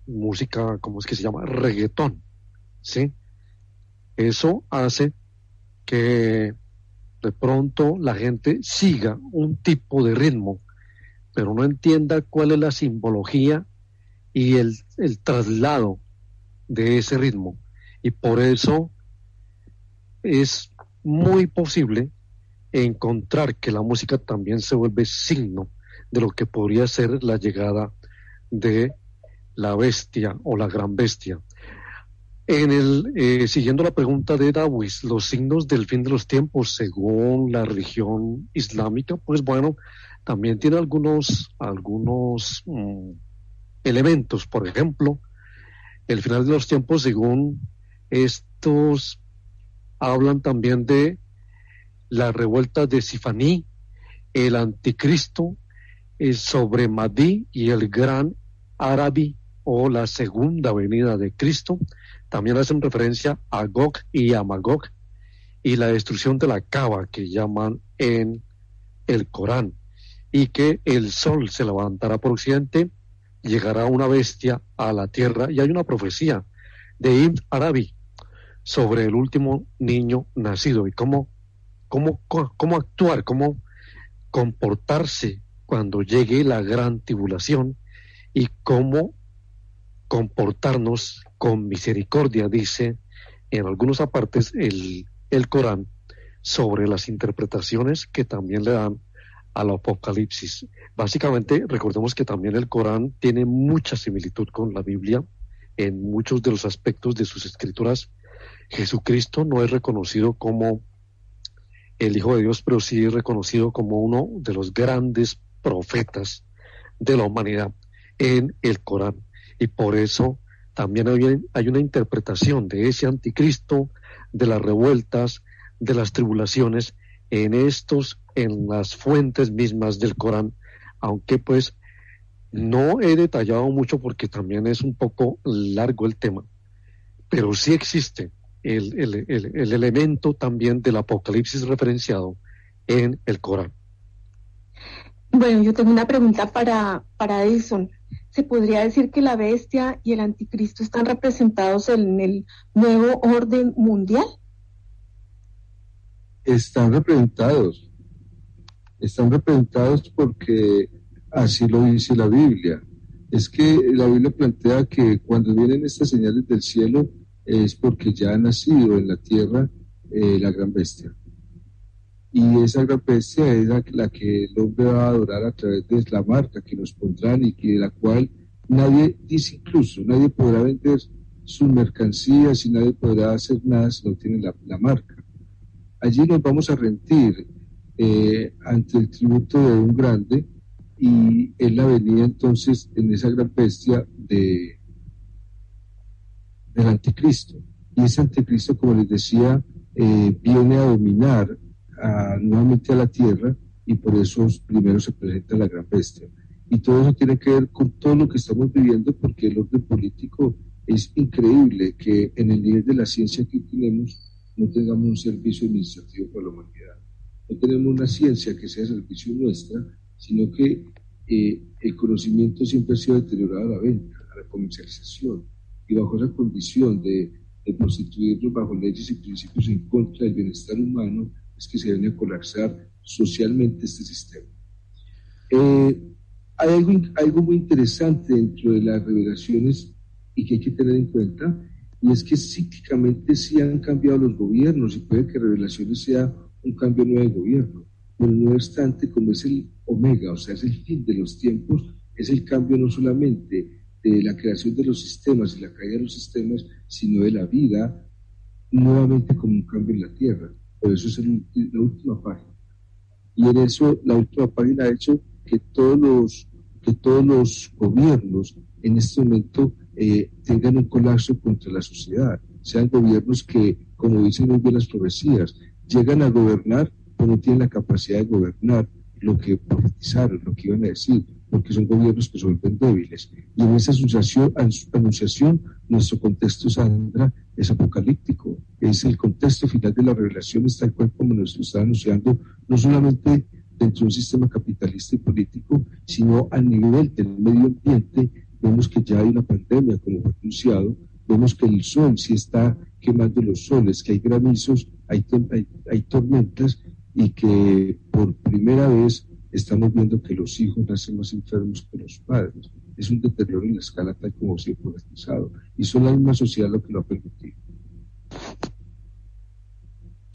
música, ¿cómo es que se llama? Reggaetón, ¿sí? Eso hace que de pronto la gente siga un tipo de ritmo, pero no entienda cuál es la simbología y el traslado de ese ritmo. Y por eso es muy posible encontrar que la música también se vuelve signo de lo que podría ser la llegada de la bestia o la gran bestia. Siguiendo la pregunta de Dawis, los signos del fin de los tiempos según la religión islámica, pues bueno, también tiene algunos elementos. Por ejemplo, el final de los tiempos, según estos, hablan también de la revuelta de Sifaní, el anticristo, sobre Mahdi y el gran Arabi o la segunda venida de Cristo. También hacen referencia a Gog y a Magog y la destrucción de la Kaaba que llaman en el Corán, y que el sol se levantará por occidente, llegará una bestia a la tierra, y hay una profecía de Ibn Arabi sobre el último niño nacido y cómo actuar, cómo comportarse cuando llegue la gran tribulación y cómo comportarnos con misericordia, dice en algunos apartes el Corán, sobre las interpretaciones que también le dan al Apocalipsis. Básicamente, recordemos que también el Corán tiene mucha similitud con la Biblia en muchos de los aspectos de sus escrituras. Jesucristo no es reconocido como el Hijo de Dios, pero sí es reconocido como uno de los grandes profetas de la humanidad en el Corán. Y por eso también hay una interpretación de ese anticristo, de las revueltas, de las tribulaciones, en las fuentes mismas del Corán, aunque pues no he detallado mucho porque también es un poco largo el tema, pero sí existe el elemento también del Apocalipsis referenciado en el Corán. Bueno, yo tengo una pregunta para Edison. ¿Se podría decir que la bestia y el anticristo están representados en el nuevo orden mundial? Están representados porque así lo dice la Biblia. Es que la Biblia plantea que cuando vienen estas señales del cielo es porque ya ha nacido en la tierra la gran bestia. Y esa gran bestia es la que el hombre va a adorar a través de la marca que nos pondrán, y que de la cual nadie podrá vender sus mercancías y nadie podrá hacer nada si no tiene la marca. Allí nos vamos a rendir ante el tributo de un grande, y es la venida entonces en esa gran bestia de del anticristo. Y ese anticristo, como les decía, viene a dominar nuevamente a la tierra, y por eso primero se presenta la gran bestia. Y todo eso tiene que ver con todo lo que estamos viviendo, porque el orden político es increíble que en el nivel de la ciencia que tenemos no tengamos un servicio administrativo para la humanidad. No tenemos una ciencia que sea servicio nuestra, sino que el conocimiento siempre ha sido deteriorado a la venta, a la comercialización, y bajo esa condición de constituirnos bajo leyes y principios en contra del bienestar humano, es que se viene a colapsar socialmente este sistema. Hay algo muy interesante dentro de las revelaciones y que hay que tener en cuenta, y es que cíclicamente sí han cambiado los gobiernos, y puede que Revelaciones sea un cambio nuevo de gobierno, pero no obstante, como es el omega, o sea, es el fin de los tiempos, es el cambio no solamente de la creación de los sistemas y la caída de los sistemas, sino de la vida nuevamente como un cambio en la tierra. Por eso es la última página. Y en eso, la última página ha hecho que todos los gobiernos en este momento tengan un colapso contra la sociedad, sean gobiernos que, como dicen muy bien las profecías, llegan a gobernar, pero no tienen la capacidad de gobernar lo que profetizaron, lo que iban a decir, porque son gobiernos que se vuelven débiles. Y en esa anunciación, nuestro contexto, Sandra, es apocalíptico, es el contexto final de las revelaciones, tal cual como nos lo está anunciando, no solamente dentro de un sistema capitalista y político, sino a nivel del medio ambiente. Vemos que ya hay una pandemia, como fue anunciado, vemos que el sol sí está quemando los soles, que hay granizos, hay tormentas, y que por primera vez estamos viendo que los hijos nacen más enfermos que los padres. Es un deterioro en la escala tal como se ha profetizado, y son la misma sociedad lo que lo ha permitido.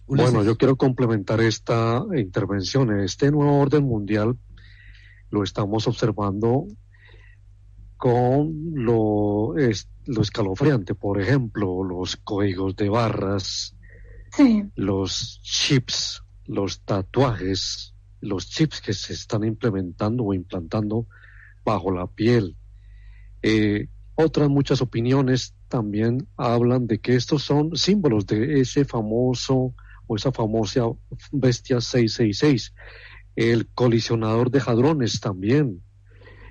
Bueno, yo quiero complementar esta intervención. Este nuevo orden mundial lo estamos observando con lo escalofriante, por ejemplo, los códigos de barras, sí, los chips, los tatuajes, los chips que se están implementando o implantando bajo la piel. Otras muchas opiniones también hablan de que estos son símbolos de ese famoso o esa famosa bestia 666, el colisionador de hadrones también,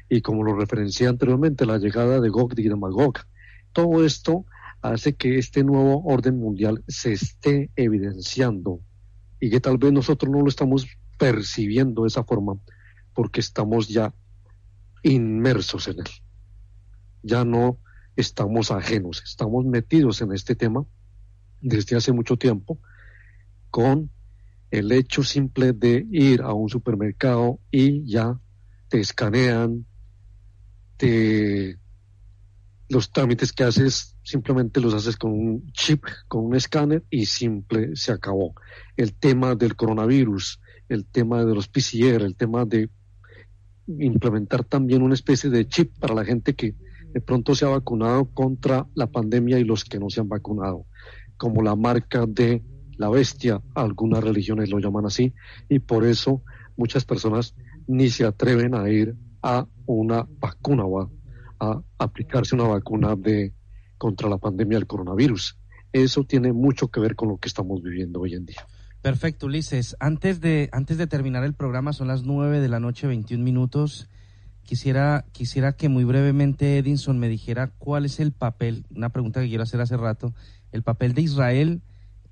y como lo referencié anteriormente, la llegada de Gog y de Magog. Todo esto hace que este nuevo orden mundial se esté evidenciando, y que tal vez nosotros no lo estamos percibiendo de esa forma, porque estamos ya inmersos en él. Ya no estamos ajenos, estamos metidos en este tema desde hace mucho tiempo, con el hecho simple de ir a un supermercado y ya te escanean, los trámites que haces simplemente los haces con un chip, con un escáner, y se acabó. El tema del coronavirus, el tema de los PCR, el tema de implementar también una especie de chip para la gente que de pronto se ha vacunado contra la pandemia y los que no se han vacunado, como la marca de la bestia, algunas religiones lo llaman así, y por eso muchas personas ni se atreven a ir a una vacuna o a aplicarse una vacuna contra la pandemia del coronavirus. Eso tiene mucho que ver con lo que estamos viviendo hoy en día. Perfecto, Ulises. Antes de terminar el programa, son las 9:21 p.m. Quisiera que muy brevemente Edinson me dijera cuál es el papel, una pregunta que quiero hacer hace rato, el papel de Israel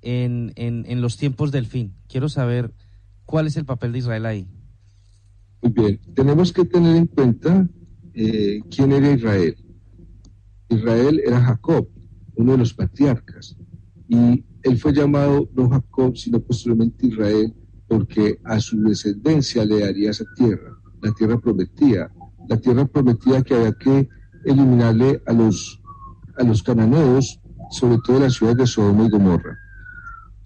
en los tiempos del fin. Quiero saber cuál es el papel de Israel ahí. Muy bien, tenemos que tener en cuenta quién era Israel. Israel era Jacob, uno de los patriarcas, y él fue llamado no Jacob, sino posteriormente Israel, porque a su descendencia le daría esa tierra, la tierra prometida que había que eliminarle a los cananeos, sobre todo las ciudades de Sodoma y Gomorra.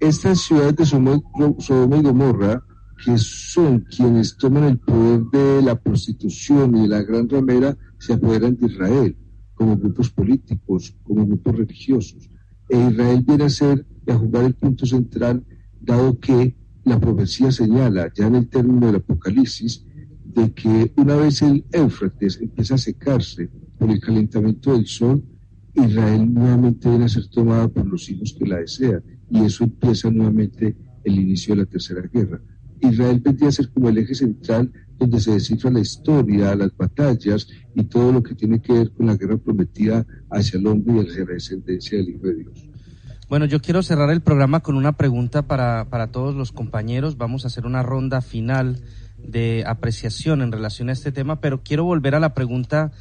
Estas ciudades de Sodoma y Gomorra, que son quienes toman el poder de la prostitución y de la gran ramera, se apoderan de Israel, como grupos políticos, como grupos religiosos. E Israel viene a ser y a jugar el punto central, dado que la profecía señala, ya en el término del Apocalipsis, de que una vez el Éufrates empieza a secarse por el calentamiento del sol, Israel nuevamente viene a ser tomada por los hijos que la desean, y eso empieza nuevamente el inicio de la Tercera Guerra. Israel vendría a ser como el eje central donde se descifra la historia, las batallas y todo lo que tiene que ver con la guerra prometida hacia el hombre y hacia la descendencia del Hijo de Dios. Bueno, yo quiero cerrar el programa con una pregunta para todos los compañeros. Vamos a hacer una ronda final de apreciación en relación a este tema, pero quiero volver a la pregunta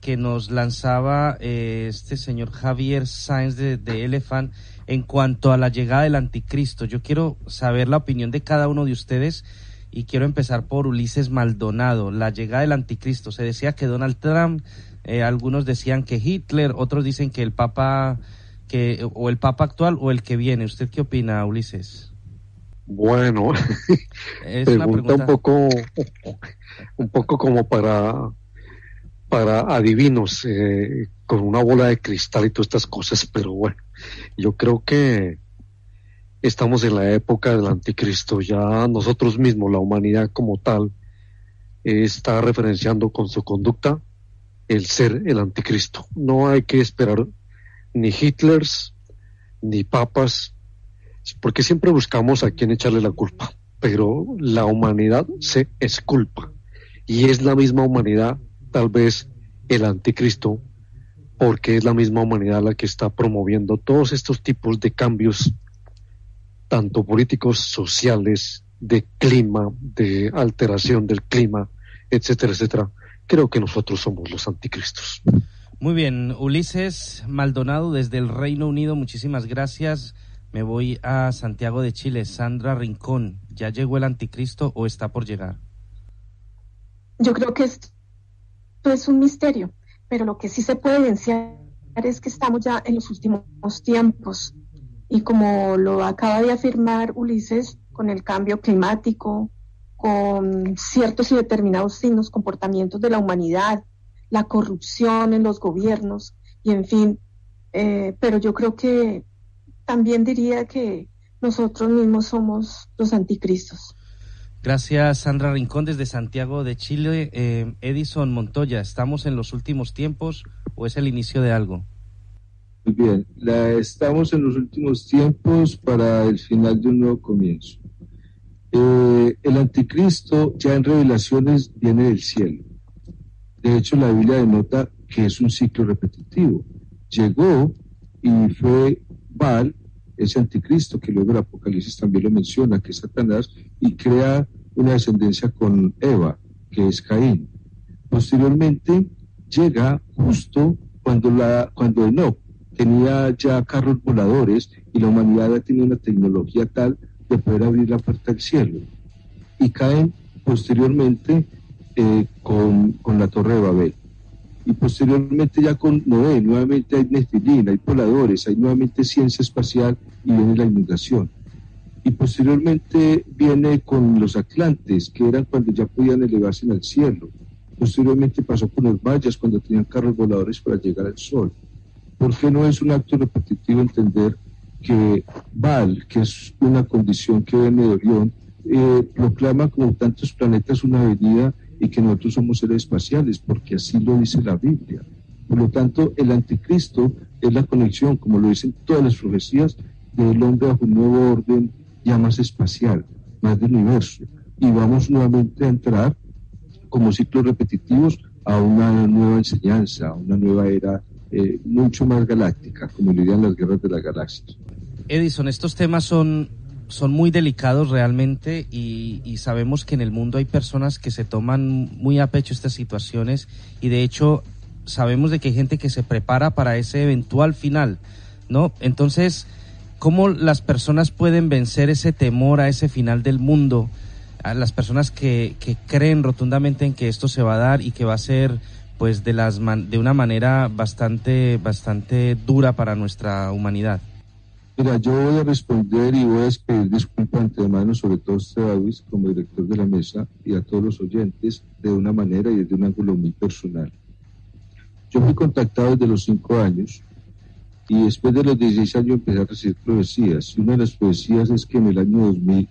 que nos lanzaba este señor Javier Sáenz de Elefant en cuanto a la llegada del anticristo. Yo quiero saber la opinión de cada uno de ustedes y quiero empezar por Ulises Maldonado. La llegada del anticristo, se decía que Donald Trump, algunos decían que Hitler, otros dicen que el Papa, o el Papa actual o el que viene. ¿Usted qué opina, Ulises? Bueno, es pregunta un poco como para adivinos, con una bola de cristal y todas estas cosas, pero bueno, yo creo que estamos en la época del anticristo. Ya nosotros mismos, la humanidad como tal, está referenciando con su conducta el ser el anticristo. No hay que esperar ni Hitlers ni papas, porque siempre buscamos a quién echarle la culpa, pero la humanidad se exculpa, y es la misma humanidad tal vez el anticristo, porque es la misma humanidad la que está promoviendo todos estos tipos de cambios, tanto políticos, sociales, de clima, de alteración del clima, etcétera, etcétera. Creo que nosotros somos los anticristos. Muy bien, Ulises Maldonado desde el Reino Unido, muchísimas gracias. Me voy a Santiago de Chile. Sandra Rincón, ¿ya llegó el anticristo o está por llegar? Yo creo que esto es un misterio, pero lo que sí se puede evidenciar es que estamos ya en los últimos tiempos, y como lo acaba de afirmar Ulises, con el cambio climático, con ciertos y determinados signos, comportamientos de la humanidad, la corrupción en los gobiernos, y en fin, pero yo creo que también diría que nosotros mismos somos los anticristos. Gracias, Sandra Rincón, desde Santiago de Chile. Edison Montoya, ¿estamos en los últimos tiempos o es el inicio de algo? Muy bien, estamos en los últimos tiempos para el final de un nuevo comienzo. El anticristo ya en revelaciones viene del cielo. De hecho, la Biblia denota que es un ciclo repetitivo. Llegó y fue Baal, ese anticristo, que luego el Apocalipsis también lo menciona, que es Satanás, y crea una descendencia con Eva, que es Caín. Posteriormente llega justo cuando Enoc tenía ya carros voladores y la humanidad ya tenía una tecnología tal de poder abrir la puerta al cielo. Y caen posteriormente con la Torre de Babel. Y posteriormente ya con Noé, nuevamente hay Nefilín, hay voladores, hay nuevamente ciencia espacial y viene la inundación. Y posteriormente viene con los atlantes, que eran cuando ya podían elevarse al cielo. Posteriormente pasó con los mayas, cuando tenían carros voladores para llegar al sol. ¿Por qué no es un acto repetitivo entender que Baal, que es una condición que viene de Orión, proclama como tantos planetas una venida y que nosotros somos seres espaciales, porque así lo dice la Biblia? Por lo tanto, el anticristo es la conexión, como lo dicen todas las profecías, del hombre bajo un nuevo orden ya más espacial, más del universo. Y vamos nuevamente a entrar como ciclos repetitivos a una nueva enseñanza, a una nueva era mucho más galáctica, como dirían las guerras de las galaxias. Edison, estos temas son muy delicados realmente, y sabemos que en el mundo hay personas que se toman muy a pecho estas situaciones, y de hecho sabemos de que hay gente que se prepara para ese eventual final, ¿no? Entonces, ¿cómo las personas pueden vencer ese temor a ese final del mundo? A las personas que creen rotundamente en que esto se va a dar y que va a ser pues de una manera bastante dura para nuestra humanidad. Mira, yo voy a responder y voy a pedir disculpas antemano, sobre todo a usted, David, como director de la mesa, y a todos los oyentes, de una manera y desde un ángulo muy personal. Yo fui contactado desde los 5 años, y después de los 16 años empecé a recibir profecías. Y una de las profecías es que en el año 2000,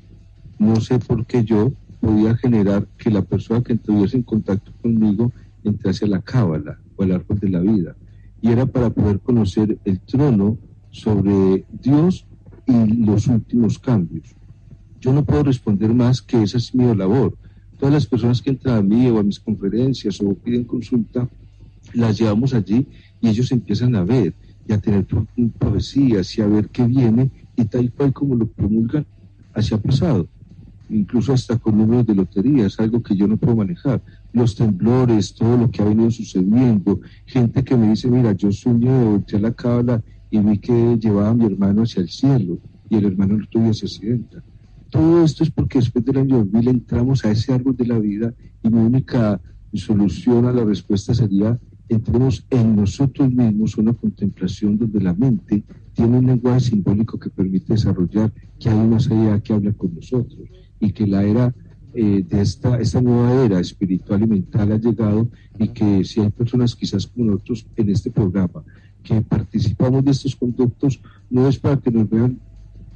no sé por qué yo podía generar que la persona que estuviese en contacto conmigo entrase a la cábala o al árbol de la vida. y era para poder conocer el trono sobre Dios y los últimos cambios. Yo no puedo responder más que esa es mi labor. Todas las personas que entran a mí o a mis conferencias o piden consulta, las llevamos allí y ellos empiezan a ver y a tener profecías y a ver qué viene, y tal cual como lo promulgan, así ha pasado. Incluso hasta con números de lotería, es algo que yo no puedo manejar. Los temblores, todo lo que ha venido sucediendo, gente que me dice, mira, yo soñé de voltear la cábala y vi que llevaba a mi hermano hacia el cielo y el hermano lo tuvo y se accidenta. Todo esto es porque después del año 2000 entramos a ese árbol de la vida, y mi única solución a la respuesta sería: entremos en nosotros mismos, una contemplación donde la mente tiene un lenguaje simbólico que permite desarrollar que hay más allá que habla con nosotros, y que la era de esta nueva era espiritual y mental ha llegado, y que si hay personas quizás como nosotros en este programa que participamos de estos conductos, no es para que nos vean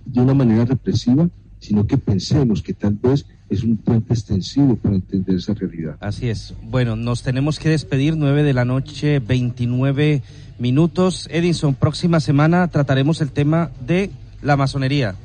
de una manera represiva, sino que pensemos que tal vez es un puente extensivo para entender esa realidad. Así es. Bueno, nos tenemos que despedir, 9 de la noche, 29 minutos. Edinson, próxima semana trataremos el tema de la masonería.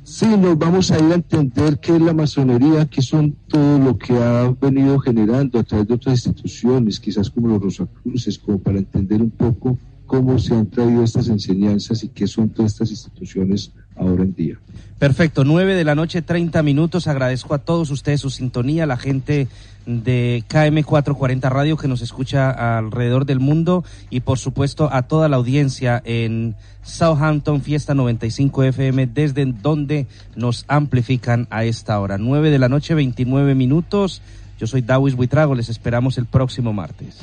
Sí, nos vamos a ir a entender qué es la masonería, qué son todo lo que ha venido generando a través de otras instituciones, quizás como los Rosacruces, como para entender un poco cómo se han traído estas enseñanzas y qué son todas estas instituciones ahora en día. Perfecto, 9 de la noche, 30 minutos. Agradezco a todos ustedes su sintonía, la gente de KM440 Radio que nos escucha alrededor del mundo, y por supuesto a toda la audiencia en Southampton, Fiesta 95 FM, desde donde nos amplifican a esta hora. 9 de la noche, 29 minutos. Yo soy Dawis Buitrago, les esperamos el próximo martes.